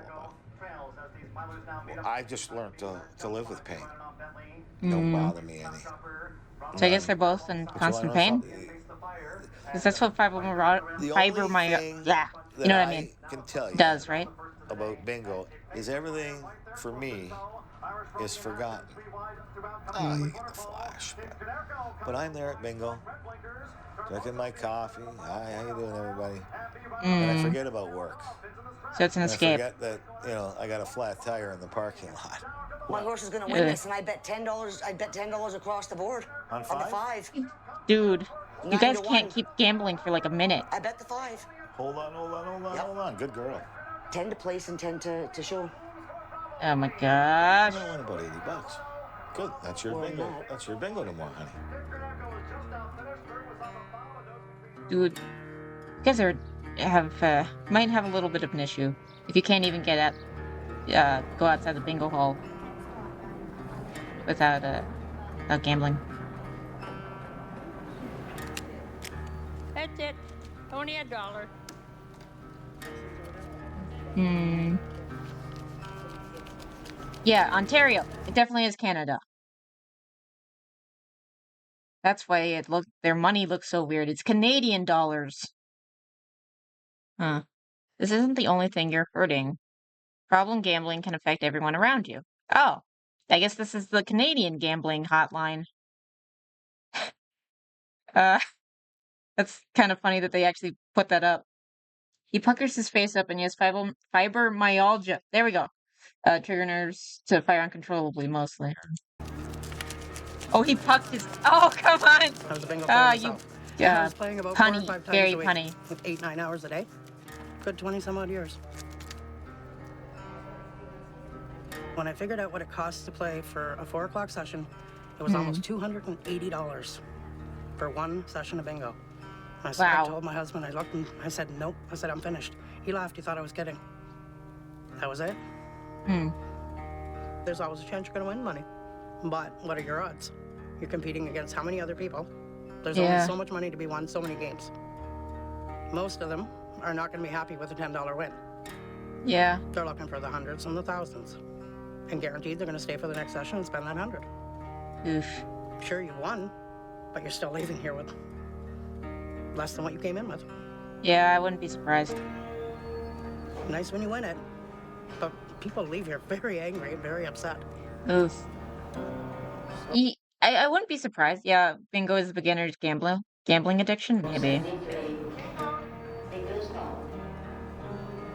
about. I just learned to live with pain. Don't bother me any. So I guess they're both in constant pain? Because that's what fibromyalgia, yeah, you know what I mean, can tell you does, right? about bingo is everything for me is forgotten. Oh, you get the flash. But I'm there at bingo, drinking my coffee. Hi, how you doing, everybody? And I forget about work. So it's an And escape. I forget that, I got a flat tire in the parking lot. My horse is going to win this, and I bet $10. I bet $10 across the board. On the 5. Dude, you 9 guys to can't 1. keep gambling for like a minute. I bet the 5. Hold on. Good girl. 10 to place and 10 to show. Oh my gosh. I'm gonna win about $80. Good. That's your bingo. That's your bingo tomorrow, honey. Dude, you guys might have a little bit of an issue if you can't even get go outside the bingo hall without gambling. That's it. Only $1. Yeah, Ontario. It definitely is Canada. That's why their money looks so weird. It's Canadian dollars. Huh. This isn't the only thing you're hurting. Problem gambling can affect everyone around you. Oh, I guess this is the Canadian gambling hotline. That's kind of funny that they actually put that up. He puckers his face up and he has fibromyalgia. There we go. Trigger nerves to fire uncontrollably, mostly. Oh, he pucked his... Oh, come on! I was a bingo player You... myself. I Yeah, was playing about 4 or 5 punny. times Very a week, punny. with 8-9 hours a day. Good 20-some-odd years. When I figured out what it costs to play for a 4 o'clock session, it was almost $280 for one session of bingo. I told my husband, I looked and I said, nope. I said, I'm finished. He laughed. He thought I was kidding. That was it. there's always a chance you're going to win money. But what are your odds? You're competing against how many other people? There's only so much money to be won, so many games. Most of them are not going to be happy with a $10 win. Yeah. They're looking for the hundreds and the thousands. And guaranteed they're going to stay for the next session and spend that 100. Oof. Sure, you won, but you're still leaving here with less than what you came in with. Yeah, I wouldn't be surprised. Nice when you win it, but people leave here very angry and very upset. Oof. I wouldn't be surprised. Yeah, bingo is a beginner's gambling addiction, maybe.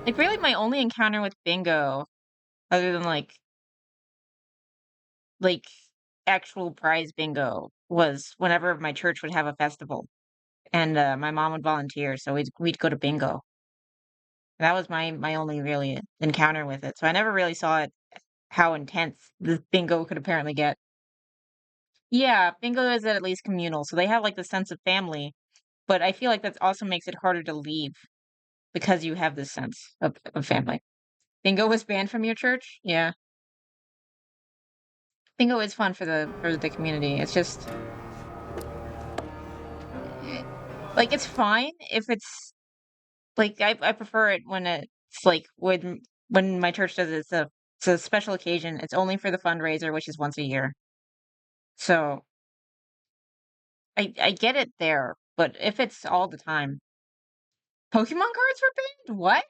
Like, really, my only encounter with bingo, other than like actual prize bingo, was whenever my church would have a festival, and my mom would volunteer, so we'd go to bingo. That was my only really encounter with it. So I never really saw it how intense the bingo could apparently get. Yeah, bingo is at least communal, so they have like the sense of family, but I feel like that also makes it harder to leave because you have this sense of family. Bingo was banned from your church? Yeah. Bingo is fun for the community. It's just like it's fine if it's like I prefer it when it's like when my church does it, it's a special occasion. It's only for the fundraiser, which is once a year. So I get it there, but if it's all the time, Pokemon cards were banned? What?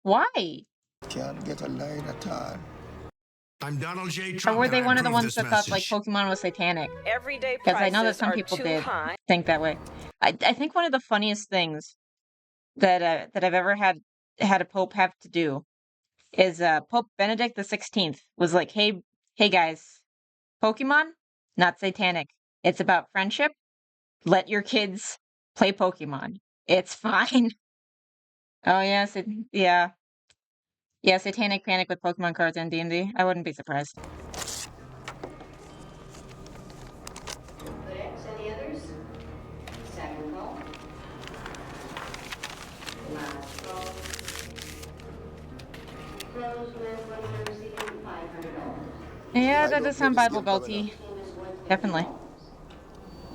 Why? Can't get a line at all. I'm Donald J. Or Trump, were and they I one of the approve ones this that thought like message. Pokemon was satanic? Everyday Because I know that prices some are people too did high. think that way. I think one of the funniest things that I've ever had a pope have to do is Pope Benedict the 16th was like, hey guys, Pokemon, not satanic. It's about friendship. Let your kids play Pokemon. It's fine. Oh yes, yeah. Yeah, satanic panic with Pokemon cards in D&D. I wouldn't be surprised. Any others? Second call. Last call. Closed with one receiving $500. Yeah, that does sound Bible belty. Definitely.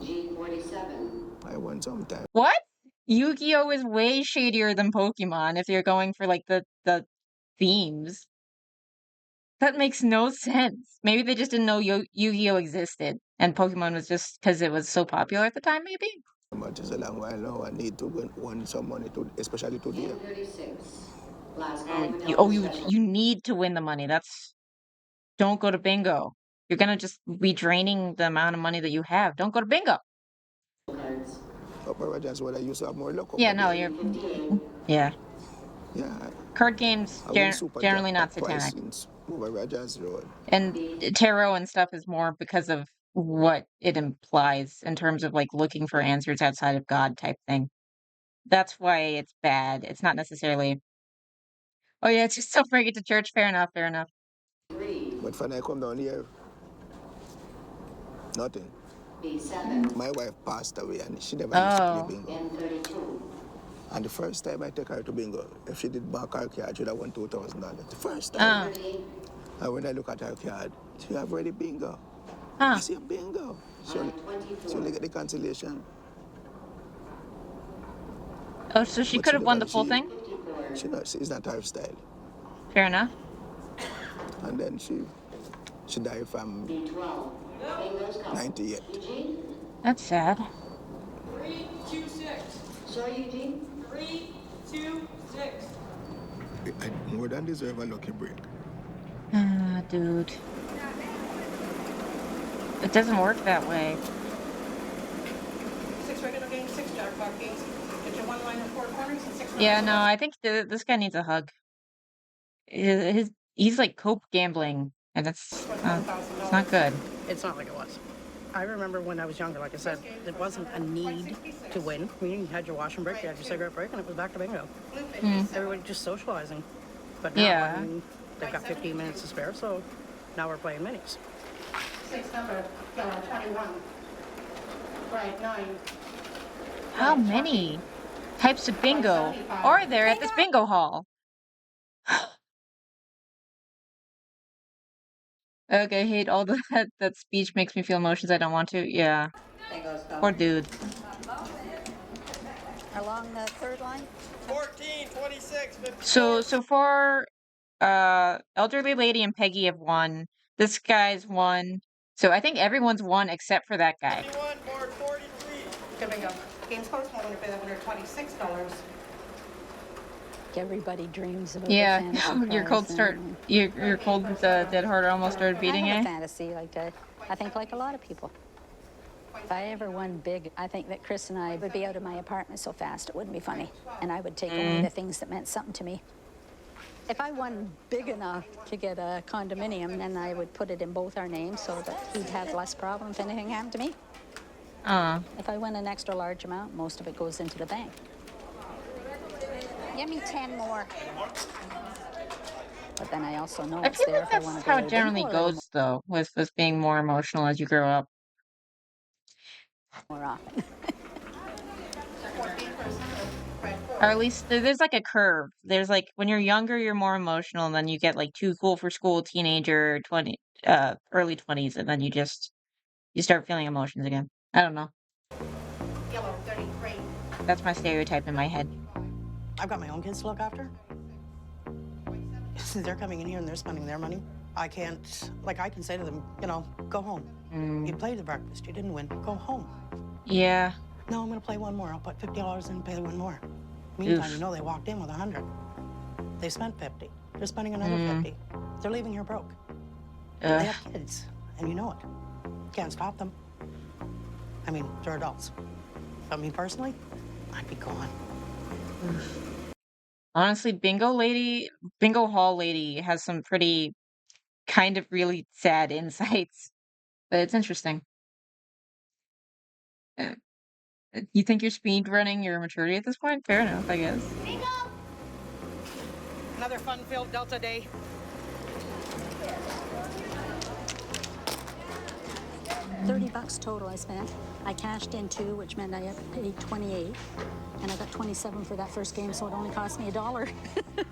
G47. I want some time. What? Yu-Gi-Oh is way shadier than Pokemon if you're going for like the themes. That makes no sense. Maybe they just didn't know Yu-Gi-Oh existed, and Pokemon was just because it was so popular at the time, maybe? Much is a long while now. I need to win some money, especially today. 36. Last call. You need to win the money. Don't go to bingo. You're gonna just be draining the amount of money that you have. Don't go to bingo. That's what I used to have more luck. Yeah, no, yeah. Yeah. Card games generally not satanic. Over Rogers Road. And tarot and stuff is more because of what it implies in terms of like looking for answers outside of God type thing. That's why it's bad. It's not necessarily. Oh yeah, it's just don't bring it to church. Fair enough. Fair enough. But when I come down here, nothing. My wife passed away and she never used to play bingo. And the first time I take her to bingo, if she did back her card, she would have won $2,000. The first time. And when I look at her card, she have already bingo. I see a bingo. She only get the cancellation. Oh, so she could have won the full thing? It's not her style. Fair enough. And then she died from 98. That's sad. 326. Sorry, Eugene? 326. I more than deserve a lucky break. Dude. It doesn't work that way. 6 regular games, 6 jackpot games. Get your 1 line and 4 corners and 6. Yeah, no, I think this guy needs a hug. He's like cope gambling, and it's not good. It's not like it was. I remember when I was younger, like I said, it wasn't a need to win. I mean, you had your wash and break, you had your cigarette break, and it was back to bingo. Everybody just socializing. But now, I mean, they've got 15 minutes to spare, so now we're playing minis. 6 number 21. Right, 9. How many types of bingo are there at this bingo hall? Okay, I hate all that speech makes me feel emotions I don't want to. Yeah. Poor dude. Along the third line? 14, 26, 54. So far, elderly lady and Peggy have won. This guy's won. So I think everyone's won except for that guy. 51, board 43. Giving up. Game's closed. I'm going to pay $126. Everybody dreams about Yeah, the fantasy your cold cars, start. and Your cold dead heart almost started beating, I have eh? a fantasy like that. I think like a lot of people. If I ever won big, I think that Chris and I would be out of my apartment so fast it wouldn't be funny. And I would take only the things that meant something to me. If I won big enough to get a condominium, then I would put it in both our names so that he'd have less problem if anything happened to me. If I win an extra large amount, most of it goes into the bank. Give me 10 more. But then I also know I it's feel there like if I want that's to go how to it the bingo generally a little goes, though, with being more emotional as you grow up. more often. Or at least there's like a curve. There's like when you're younger, you're more emotional, and then you get like too cool for school, teenager, early 20s, and then you start feeling emotions again. I don't know. Yellow 33. That's my stereotype in my head. I've got my own kids to look after. They're coming in here and they're spending their money. I can't, like, I can say to them, you know, go home. You played the breakfast, you didn't win, go home. Yeah. No, I'm gonna play one more. I'll put $50 in and pay one more. Meantime, Oof. you know they walked in with 100. They spent 50. They're spending another 50. They're leaving here broke. They have kids, and you know it. Can't stop them. I mean, they're adults. But me personally, I'd be gone. Honestly, Bingo Hall Lady has some pretty kind of really sad insights, but it's interesting. Uh, You think you're speed running your maturity at this point? Fair enough, I guess. Another fun-filled Delta day. $30 total I spent. I cashed in 2, which meant I paid 28, and I got 27 for that first game, so it only cost me $1. It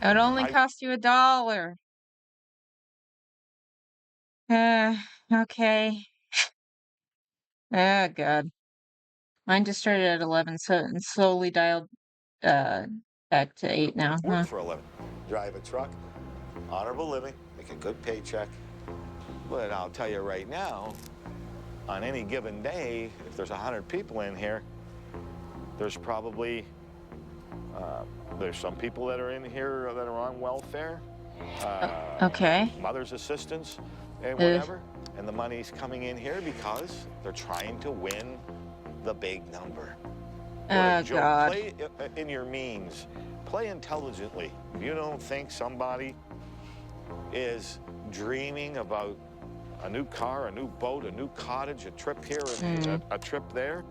would only cost you $1. Okay. Oh God. Mine just started at 11, so and slowly dialed back to 8 now. Work for a living. Drive a truck, honorable living, make a good paycheck. But I'll tell you right now, on any given day, if there's 100 people in here, there's probably, there's some people that are in here that are on welfare. Okay. Mother's assistance and whatever. And the money's coming in here because they're trying to win the big number. Oh God. Play in your means. Play intelligently. If you don't think somebody is dreaming about a new car, a new boat, a new cottage, a trip here, and a trip there,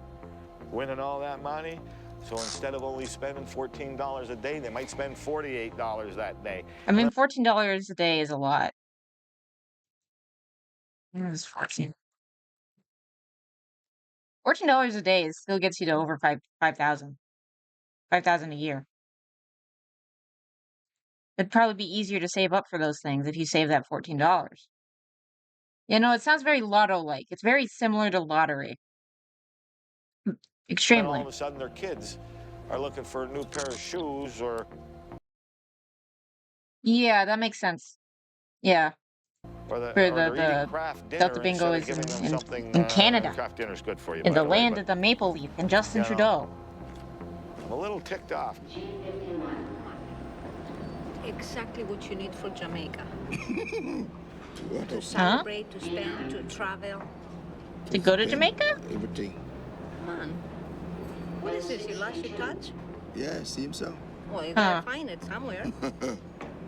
winning all that money. So instead of only spending $14 a day, they might spend $48 that day. I mean, $14 a day is a lot. It's 14. $14 a day still gets you to over 5,000. 5,000 a year. It'd probably be easier to save up for those things if you save that $14. You know, it sounds very lotto-like. It's very similar to lottery. And all Extremely. of a sudden, their kids are looking for a new pair of shoes or Yeah, that makes sense. Yeah. or For they're eating the craft dinner Delta Bingo instead of is giving them something. in Canada. Craft dinner's good for you, In by the the way, land but, of the maple leaf and Justin you know, Trudeau. I'm a little ticked off. Exactly what you need for Jamaica. What To else? celebrate, to spend, to travel. To go to Jamaica? Everything. Man, what is this? Your lashy touch? Yeah, seems so. Well, you gotta find it somewhere.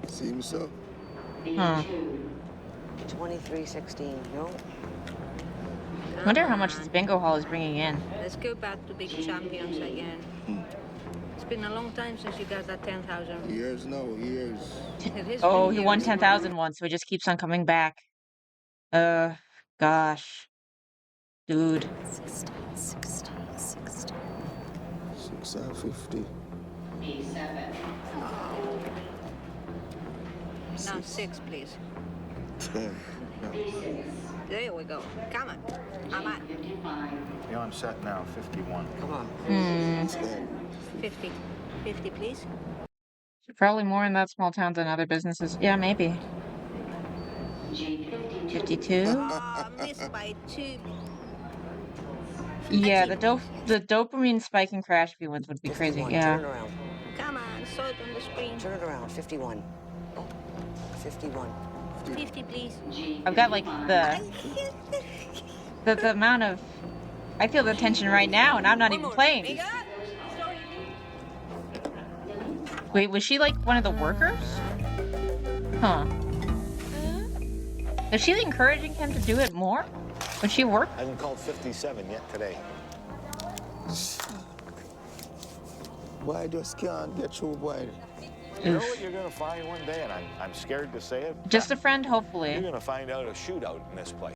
Seems so. 2316, no? Wonder how much this bingo hall is bringing in. Let's go back to big champions again. It's been a long time since you got that 10,000. Years, no, years. It is Oh, been he won years. 10,000 once, so it just keeps on coming back. Gosh. Dude. 650. Now 6, please. There we go. Come on. I'm at You're on set now, 51. Come on. 50. 50, please. Probably more in that small town than other businesses. Yeah, maybe. 52. Oh, missed by 2. Yeah, the dopamine spike and crash view ones would be crazy. 51. Yeah. Turn it around. Come on, saw it on the screen. Turn it around. 51. 51. 50, please. I've got like the amount of. I feel the tension right now, and I'm not even playing. Wait, was she like one of the workers? Huh. Is she encouraging him to do it more? Would she work? I haven't called 57 yet today. Boy, I just can't get through, boy. You know what you're going to find one day, and I'm scared to say it? Just a friend, hopefully. You're going to find out a shootout in this place.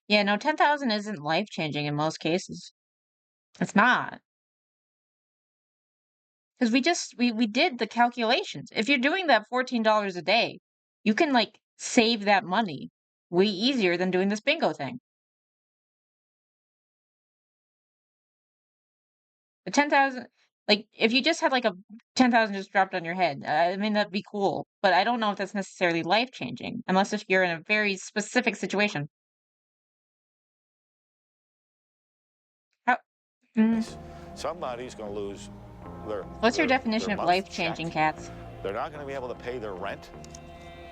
Yeah, no, 10,000 isn't life-changing in most cases. It's not. Because we did the calculations. If you're doing that $14 a day, you can, like, save that money way easier than doing this bingo thing. The 10,000, like, if you just had, like, a 10,000 just dropped on your head, I mean, that'd be cool. But I don't know if that's necessarily life-changing, unless if you're in a very specific situation. How? Somebody's going to lose their. What's your their- definition their of month life-changing, check. Cats? They're not going to be able to pay their rent,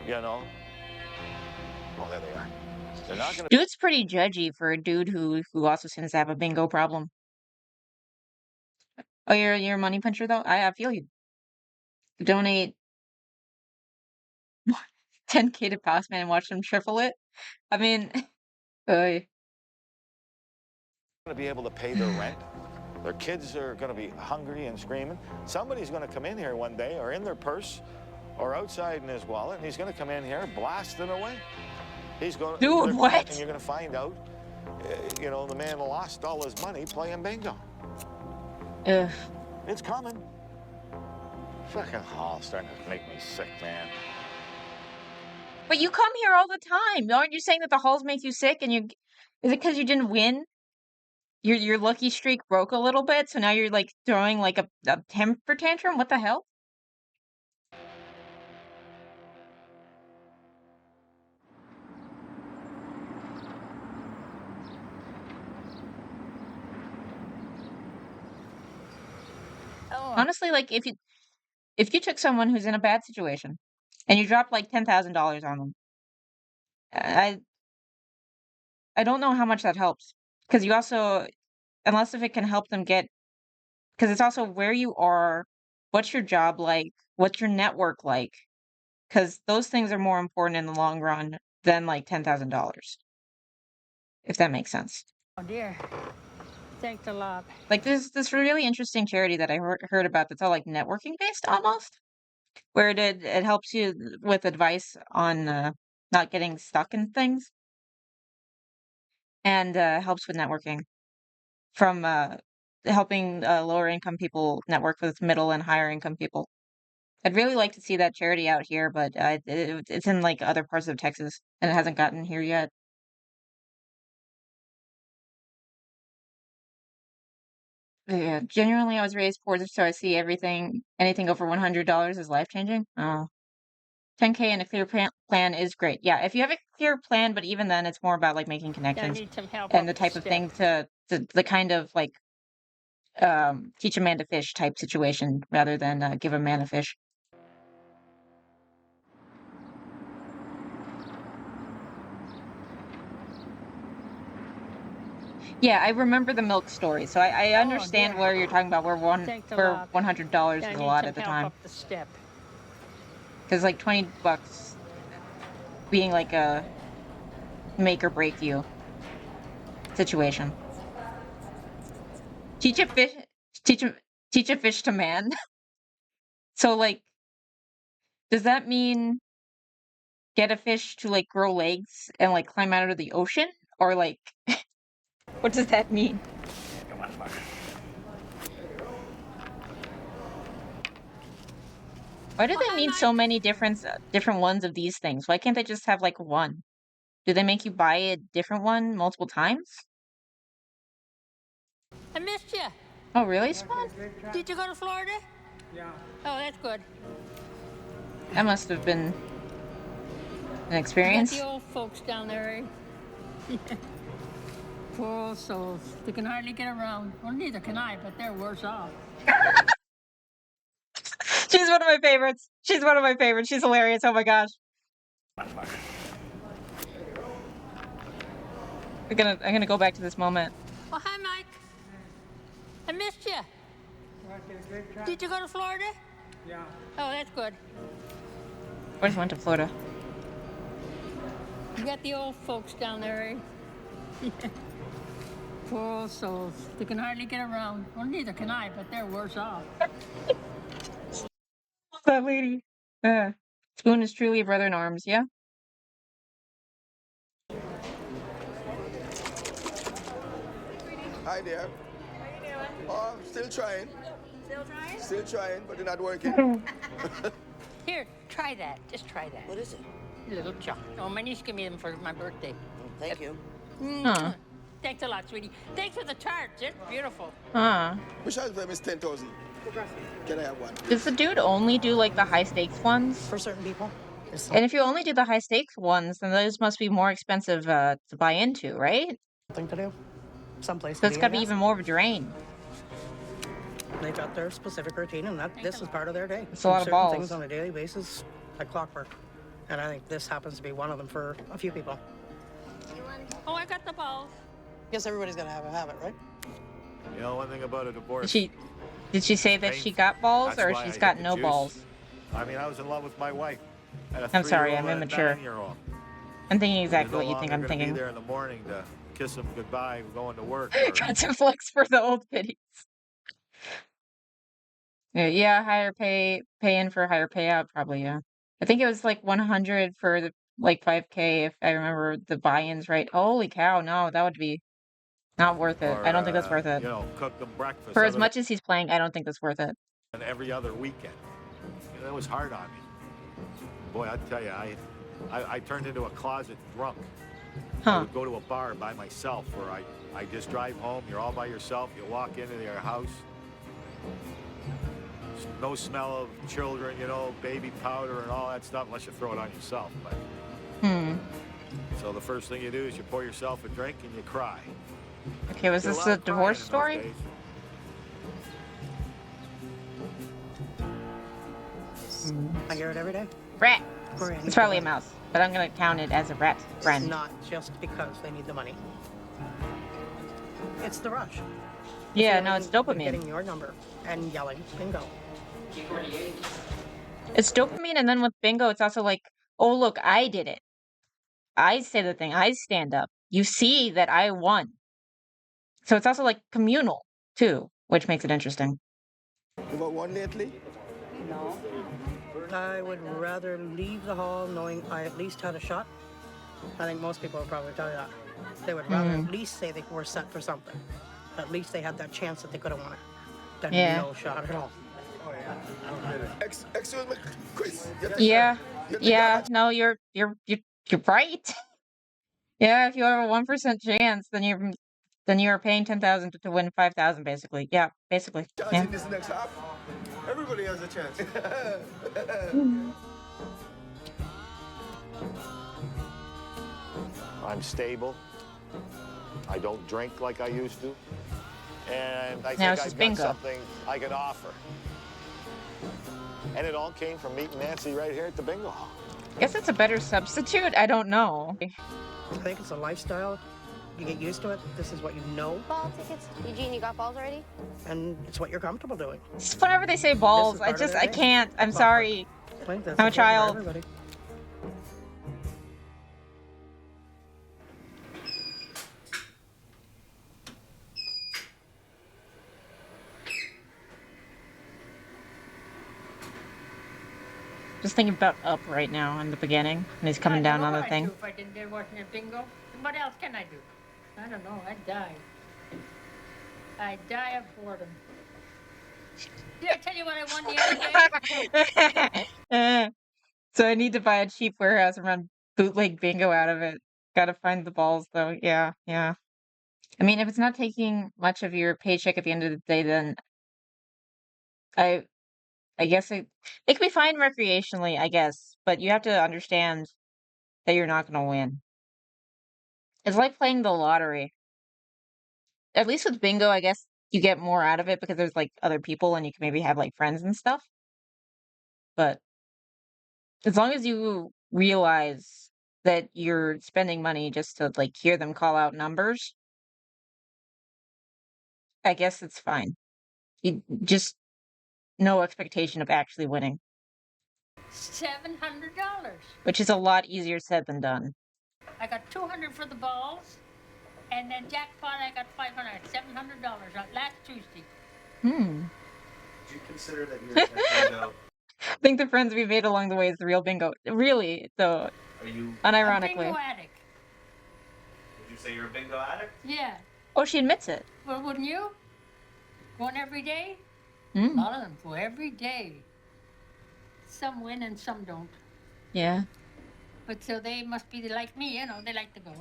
you know? Oh, there they are. They're not going to. Dude's pretty judgy for a dude who also seems to have a bingo problem. Oh, you're a money puncher though? I feel you. Donate 10K to Postman and watch them triple it. I mean, Going to be able to pay their rent. Their kids are going to be hungry and screaming. Somebody's going to come in here one day, or in their purse, or outside in his wallet, and he's going to come in here blasting away. He's going. Dude, what? And you're going to find out, you know, the man lost all his money playing bingo. Ugh. It's coming. Fucking hall's starting to make me sick, man. But you come here all the time. Aren't you saying that the halls make you sick? And is it because you didn't win? Your lucky streak broke a little bit, so now you're like throwing like a temper tantrum. What the hell? Honestly, like if you took someone who's in a bad situation and you dropped like $10,000 on them, I don't know how much that helps because you also, unless if it can help them get, because it's also where you are, what's your job like, what's your network like, because those things are more important in the long run than like $10,000, if that makes sense. Oh dear. Thanks a lot. Like there's this really interesting charity that I heard about that's all like networking based almost, where it helps you with advice on not getting stuck in things and helps with networking from helping lower income people network with middle and higher income people. I'd really like to see that charity out here, but it's in like other parts of Texas and it hasn't gotten here yet. Yeah, genuinely, I was raised poor, so I see anything over $100 is life changing. Oh, 10K and a clear plan is great. Yeah, if you have a clear plan, but even then, it's more about like making I connections need some help and the up type of step. thing to the kind of like teach a man to fish type situation rather than give a man a fish. Yeah, I remember the milk story, so I understand dear. where you're talking about where Thanks a where lot. $100 I is a need lot some at the help time. up the step. Because like $20 being like a make or break you situation. Teach a fish teach a fish to man. So like does that mean get a fish to like grow legs and like climb out of the ocean? Or like what does that mean? Come on, Mark. Why do they need so many different ones of these things? Why can't they just have like one? Do they make you buy a different one multiple times? I missed you. Oh, really, Spawn? Did you go to Florida? Yeah. Oh, that's good. That must have been an You got experience. the old folks down there, eh? Poor old souls. They can hardly get around. Well, neither can I, but they're worse off. She's one of my favorites. She's one of my favorites. She's hilarious. Oh my gosh. I'm gonna go back to this moment. Oh, hi, Mike. I missed you. Did you go to Florida? Yeah. Oh, that's good. I just went to Florida. You got the old folks down there, eh? Poor old souls. They can hardly get around. Well, neither can I, but they're worse off. That lady. Spoon is truly a brother in arms, yeah? Hi there. How you doing? Oh, I'm still trying. Still trying? Still trying, but it's not working. Here, try that. Just try that. What is it? Little chocolate. Oh, my niece gave me them for my birthday. Thank you. Huh. Thanks a lot, sweetie. Thanks for the tarts. It's beautiful. Huh. Which one of them is 10,000? Can I have one? Does the dude only do like the high stakes ones? For certain people. And if you only do the high stakes ones, then those must be more expensive to buy into, right? Thing to do. Someplace So to it's be, gotta I be guess. even more of a drain. They've got their specific routine, and this is part of their day. It's a lot of Certain balls. things on a daily basis, like clockwork. And I think this happens to be one of them for a few people. Oh, I got the balls. Guess everybody's got to have a habit, right? You know, one thing about a divorce. Did she say that she got balls That's or why she's I got hit the no juice. balls? I mean, I was in love with my wife. I had a I'm sorry, 3-year-old I'm and a immature. 9-year-old. I'm thinking exactly They're what no you think longer I'm gonna thinking. Be there in the morning to kiss them goodbye, going to work. Got some flex for the old biddies. Yeah, higher pay in for higher payout, probably, yeah. I think it was like 100 for the like 5K if I remember the buy-ins right. Holy cow, no, that would be not worth it. Or, I don't think that's worth it. You know, cook them breakfast. For as much as he's playing, I don't think that's worth it. And every other weekend. You know, it was hard on me. Boy, I tell you, I turned into a closet drunk. I Huh. would go to a bar by myself where I just drive home, you're all by yourself, you walk into your house. No smell of children, you know, baby powder and all that stuff, unless you throw it on yourself. But so the first thing you do is you pour yourself a drink and you cry. Okay, was Did this lot a of crying divorce in those story? days. I hear it every day. Rat. For any It's probably a people. mouse, but I'm gonna count it as a rat friend. Not just because they need the money. It's the rush. Yeah, no, it's Feeling of dopamine. Getting your number and yelling, bingo. It's dopamine, and then with bingo, it's also like, oh, look, I did it. I say the thing. I stand up. You see that I won. So it's also like communal, too, which makes it interesting. You got one lately? No. I would rather leave the hall knowing I at least had a shot. I think most people would probably tell you that. They would rather at least say they were set for something. At least they had that chance that they could have won it. Than Yeah. no shot at all. Excuse me, Chris. Yeah, yeah. No, you're right. Yeah, if you have a 1% chance, then you're paying 10,000 to win 5,000, basically. Yeah, basically. Chance Yeah. in this next half. Everybody has a chance. I'm stable. I don't drink like I used to. And I Now think it's I've just got bingo. something I can offer. And it all came from meeting Nancy right here at the bingo hall. Guess it's a better substitute. I don't know. I think it's a lifestyle. You get used to it. This is what you know, Ball tickets? Eugene, you got balls already? and it's what you're comfortable doing. Just whenever they say balls, I part of their I day. can't. I'm Clockwork. sorry. I think that's I'm a important for child. everybody. Just thinking about Up right now in the beginning, and he's coming down on the What thing. If I didn't there wasn't a bingo, what else can I do? I don't know. I'd die. I'd die of boredom. Did I tell you what I won the other day? So I need to buy a cheap warehouse and run bootleg bingo out of it. Gotta find the balls though. Yeah, yeah. I mean, if it's not taking much of your paycheck at the end of the day, then I I guess it could be fine recreationally, I guess, but you have to understand that you're not gonna win. It's like playing the lottery. At least with bingo, I guess you get more out of it because there's like other people and you can maybe have like friends and stuff. But as long as you realize that you're spending money just to like hear them call out numbers, I guess it's fine. You just no expectation of actually winning, $700. which is a lot easier said than done. I got 200 for the balls, and then jackpot I got 500, $700 last Tuesday. Hmm. Do you consider that you're a bingo? I think the friends we made along the way is the real bingo. Really, though. Are you A bingo Unironically. addict. Would you say you're a bingo addict? Yeah. Oh, she admits it. Well, wouldn't you? Going every day? A Mm. lot of them go every day. Some win and some don't. Yeah. But so they must be like me, you know, they like to go.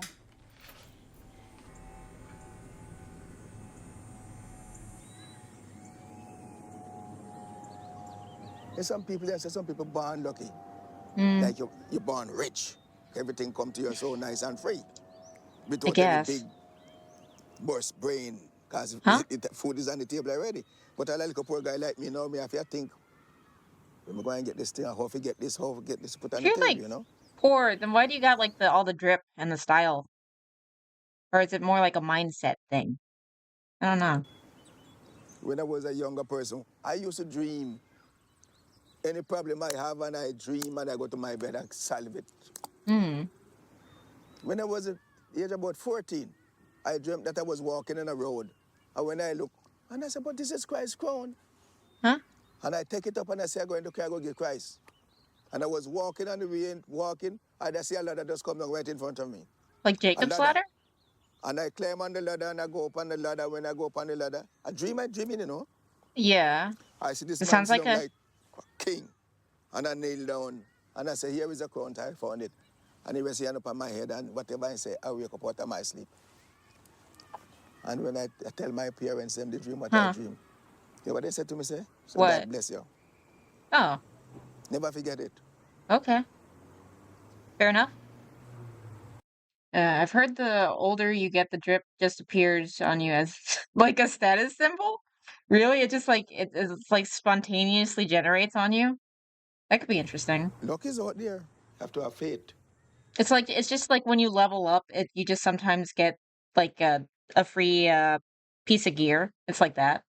There's some people there say some people born lucky. Mm. Like you're born rich. Everything come to you so nice and free. Without any guess. big burst brain. Because food is on the table already. But a little poor guy like me now, me have to think, I'm going to get this thing, how to get this, put on If the you're table, like you know? poor, then why do you got like all the drip and the style? Or is it more like a mindset thing? I don't know. When I was a younger person, I used to dream. Any problem I have and I dream and I go to my bed and solve it. Mm. When I was at the age of about 14, I dreamt that I was walking on a road. And when I look, and I said, but this is Christ's crown. Huh? And I take it up and I say, I'm going to go get Christ. And I was walking on the way, and I see a ladder just come down right in front of me. Like Jacob's ladder? And I climb on the ladder and I go up on the ladder. When I go up on the ladder, I'm dreaming, you know? Yeah. I see this It man sounds like like king. And I kneel down. And I say, here is a crown. I found it. And he was here up on my head. And whatever I say, I wake up out of my sleep. And when I tell my parents them the dream, what I dream, you know what they said to me, say? So what? God bless you. Oh. Never forget it. Okay. Fair enough. I've heard the older you get, the drip just appears on you as like a status symbol. Really? It just like it's like spontaneously generates on you? That could be interesting. Luck is out there. You have to have faith. It's just like when you level up, you just sometimes get like a free piece of gear. It's like that.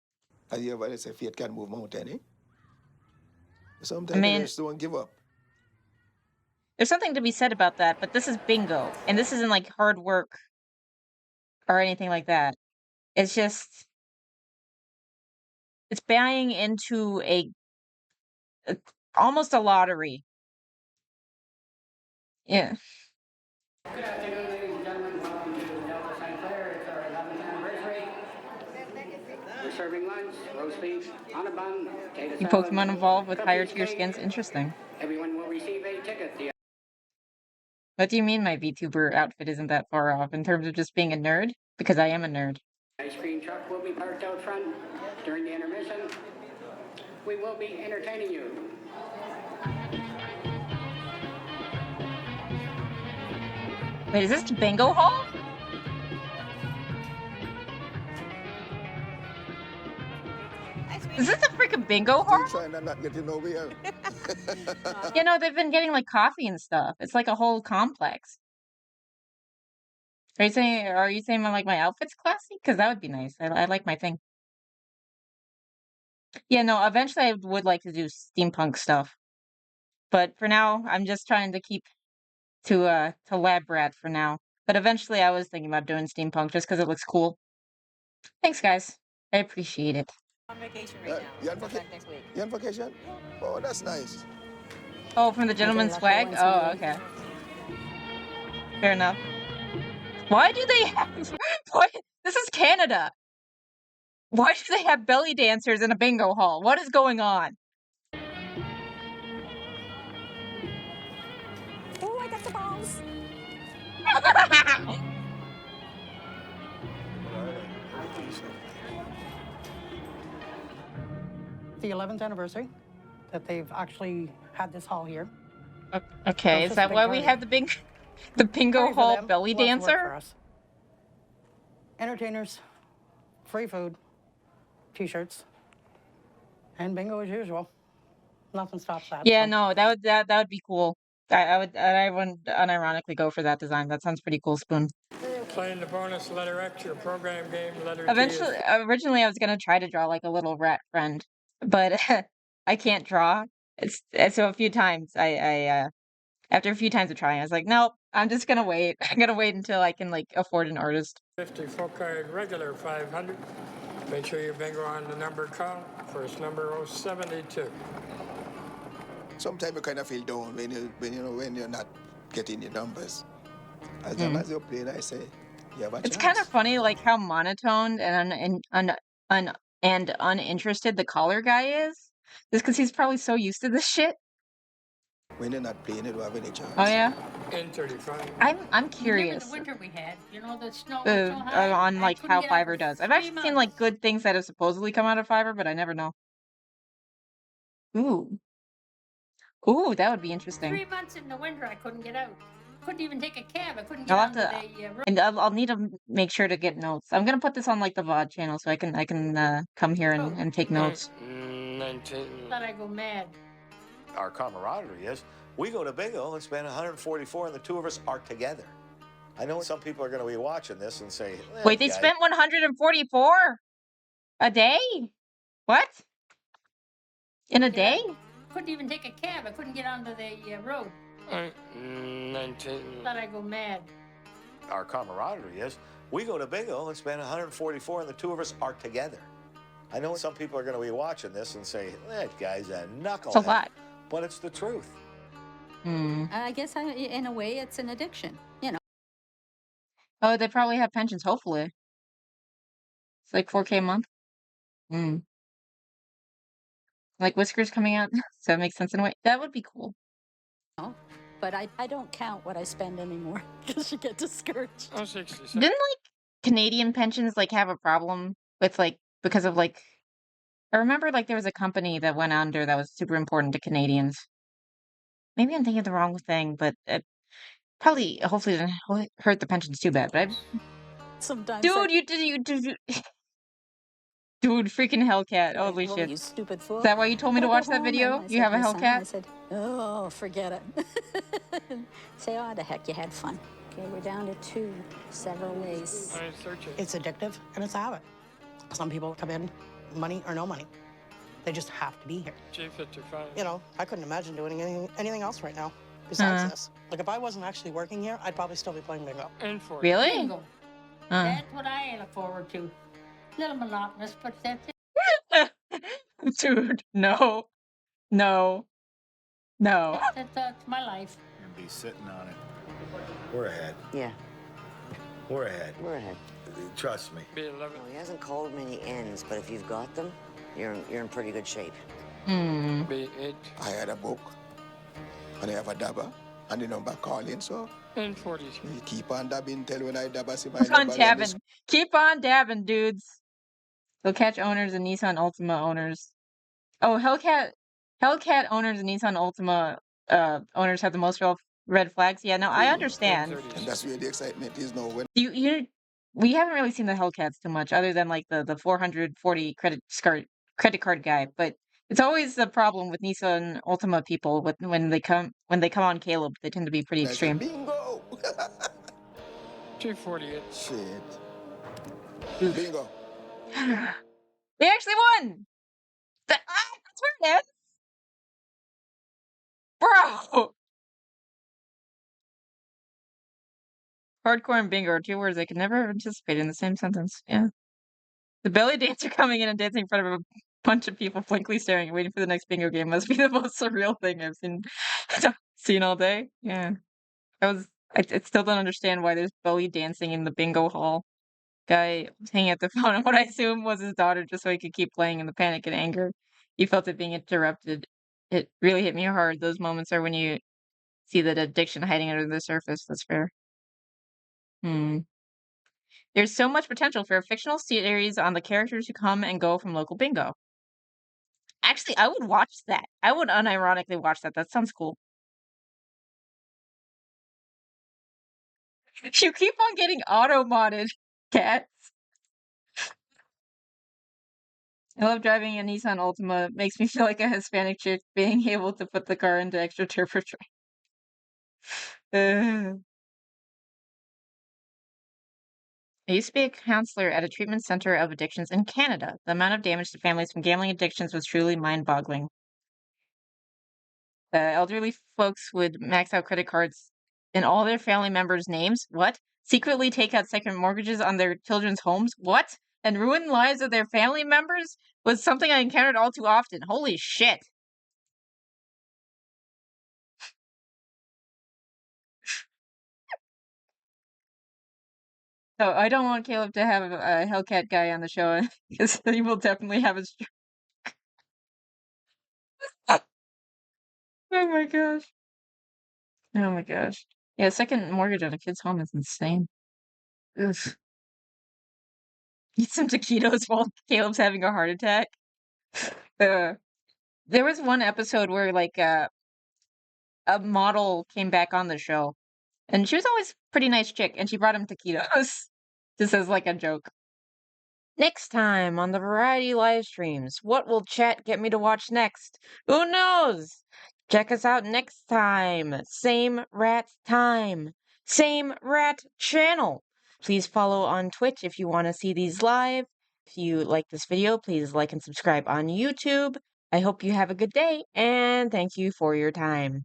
And you ever say faith can move mountain, eh? I Sometimes mean, you just don't give up. there's something to be said about that, but this is bingo, and this isn't like hard work or anything like that. It's just it's buying into almost a lottery. Yeah. Good afternoon, ladies and gentlemen. Welcome to Delta St. Clair. It's our 11th anniversary. We're serving lunch, roast beef, on a bun, potato You salad, Pokemon involved with higher cookies, tier cake. skins? Interesting. Everyone will receive a ticket. The What do you mean my VTuber outfit isn't that far off in terms of just being a nerd? Because I am a nerd. ice cream truck will be parked out front during the intermission. We will be entertaining you. Wait, is this the bingo hall? Is this a freaking bingo hall? Still trying to not get nowhere. You know, they've been getting like coffee and stuff. It's like a whole complex. Are you saying my outfit's classy? Because that would be nice. I like my thing. Yeah, no, eventually I would like to do steampunk stuff. But for now, I'm just trying to keep to lab rat for now. But eventually I was thinking about doing steampunk just because it looks cool. Thanks, guys. I appreciate it. On vacation right now. You on, Come back next week. you on vacation? Oh, that's nice. Oh, from the gentleman's flag? Oh, okay. Fair enough. Why do they have... What? This is Canada. Why do they have belly dancers in a bingo hall? What is going on? Oh, I got the balls. The 11th anniversary that they've actually had this hall here. So Okay, it's is just a that big why we party. have the bingo Party for hall them, belly lots of work for dancer? us. Entertainers, free food, t-shirts, and bingo as usual. Nothing stops that. Yeah, So. no, that would be cool. I would unironically go for that design. That sounds pretty cool, Spoon. Playing the bonus letter X, your program game, letter T is Originally, I was gonna try to draw like a little rat friend, but I can't draw. So a few times after a few times of trying, I was like, nope, I'm just gonna wait. I'm gonna wait until I can like afford an artist. 50 full card regular 500. Make sure you bingo on the number count. First number 072. Sometimes you kind of feel down when you're not getting your numbers. As long as you're playing, I say you have a It's chance. kind of funny, like how monotone and uninterested the caller guy is. Just because he's probably so used to this shit. When you're not playing, you don't have any chance. Oh yeah. N35. I'm Remember curious the winter we had? You know, the snow was so high. on I like couldn't how get out Fiverr for does. I've 3 actually seen like months. good things that have supposedly come out of Fiverr, but I never know. Ooh, that would be interesting. 3 months in the winter, I couldn't get out. Couldn't even take a cab. I couldn't I'll get have onto to, the road. and I'll need to make sure to get notes. I'm gonna put this on like the VOD channel so I can come here and take notes. 19. Thought I'd go mad. Our camaraderie is we go to bingo and spend 144 and the two of us are together. I know some people are going to be watching this and say, Wait, they spent 144 a day? What? In a day? Couldn't even take a cab. I couldn't get onto the road. 19. Thought I'd go mad. Our camaraderie is we go to bingo and spend 144 and the two of us are together. I know some people are going to be watching this and say, that guy's a knucklehead. It's a lot. But it's the truth. I guess in a way it's an addiction, you know. Oh, they probably have pensions, hopefully. It's like 4K a month. Like Whiskers coming out. So it makes sense in a way. That would be cool. But I don't count what I spend anymore because you get discouraged. 67. Didn't like Canadian pensions like have a problem with like because of like I remember like there was a company that went under that was super important to Canadians. Maybe I'm thinking of the wrong thing, but it probably hopefully didn't hurt the pensions too bad. But Sometimes dude, you did dude, freaking Hellcat. Holy well, shit. you stupid fool. Is that why you told me to Gotta go watch that home. video? And I You have a said, "My son," Hellcat? I said, oh, forget it. Say, oh, the heck, you had fun. Okay, we're down to 2, several ways. It's addictive and it's a habit. Some people come in, money or no money. They just have to be here. G55. You know, I couldn't imagine doing anything else right now besides this. Like if I wasn't actually working here, I'd probably still be playing bingo. N40. Really? Bingo. That's what I look forward to. A little monotonous, but that's it. Dude, no. That's my life. And be sitting on it. We're ahead. Yeah, We're ahead. we're ahead. Trust me. B11. Well, he hasn't called many ends, but if you've got them, you're in pretty good shape. B8. I had a book, and I have a dabber, and the number calling, so N43. you keep on dabbing till when I dabber, see my Keep on number. dabbing. Keep on dabbing, dudes. They'll catch owners and Nissan Altima owners. Oh, Hellcat owners and Nissan Altima owners have the most red flags. Yeah, no, I understand. And that's where the excitement is now. When We haven't really seen the Hellcats too much, other than like the 440 credit card guy. But it's always the problem with Nissan Altima people when they come on Caleb, they tend to be pretty extreme. Bingo! G48. Shit. Bingo. They actually won. That's where it is, bro. Hardcore and bingo are two words I could never anticipate in the same sentence. Yeah. The belly dancer coming in and dancing in front of a bunch of people blankly staring and waiting for the next bingo game must be the most surreal thing I've seen all day. Yeah. I still don't understand why there's belly dancing in the bingo hall. Guy was hanging up the phone on what I assume was his daughter just so he could keep playing in the panic and anger. He felt it being interrupted. It really hit me hard. Those moments are when you see that addiction hiding under the surface. That's fair. There's so much potential for a fictional series on the characters who come and go from local bingo. Actually, I would watch that. I would unironically watch that. That sounds cool. You keep on getting auto-modded, cats. I love driving a Nissan Altima. It makes me feel like a Hispanic chick being able to put the car into extra turbocharge. I used to be a counselor at a treatment center of addictions in Canada. The amount of damage to families from gambling addictions was truly mind-boggling. Elderly folks would max out credit cards in all their family members' names. What? Secretly take out second mortgages on their children's homes. What? And ruin lives of their family members was something I encountered all too often. Holy shit. So I don't want Caleb to have a Hellcat guy on the show because he will definitely have a stroke. Oh my gosh. Oh my gosh. Yeah, second mortgage on a kid's home is insane. Ugh. Eat some taquitos while Caleb's having a heart attack. There was one episode where like a model came back on the show, and she was always a pretty nice chick, and she brought him taquitos just as like a joke. Next time on the variety live streams, what will chat get me to watch next? Who knows? Check us out next time. Same rat time. Same rat channel. Please follow on Twitch if you want to see these live. If you like this video, please like and subscribe on YouTube. I hope you have a good day, and thank you for your time.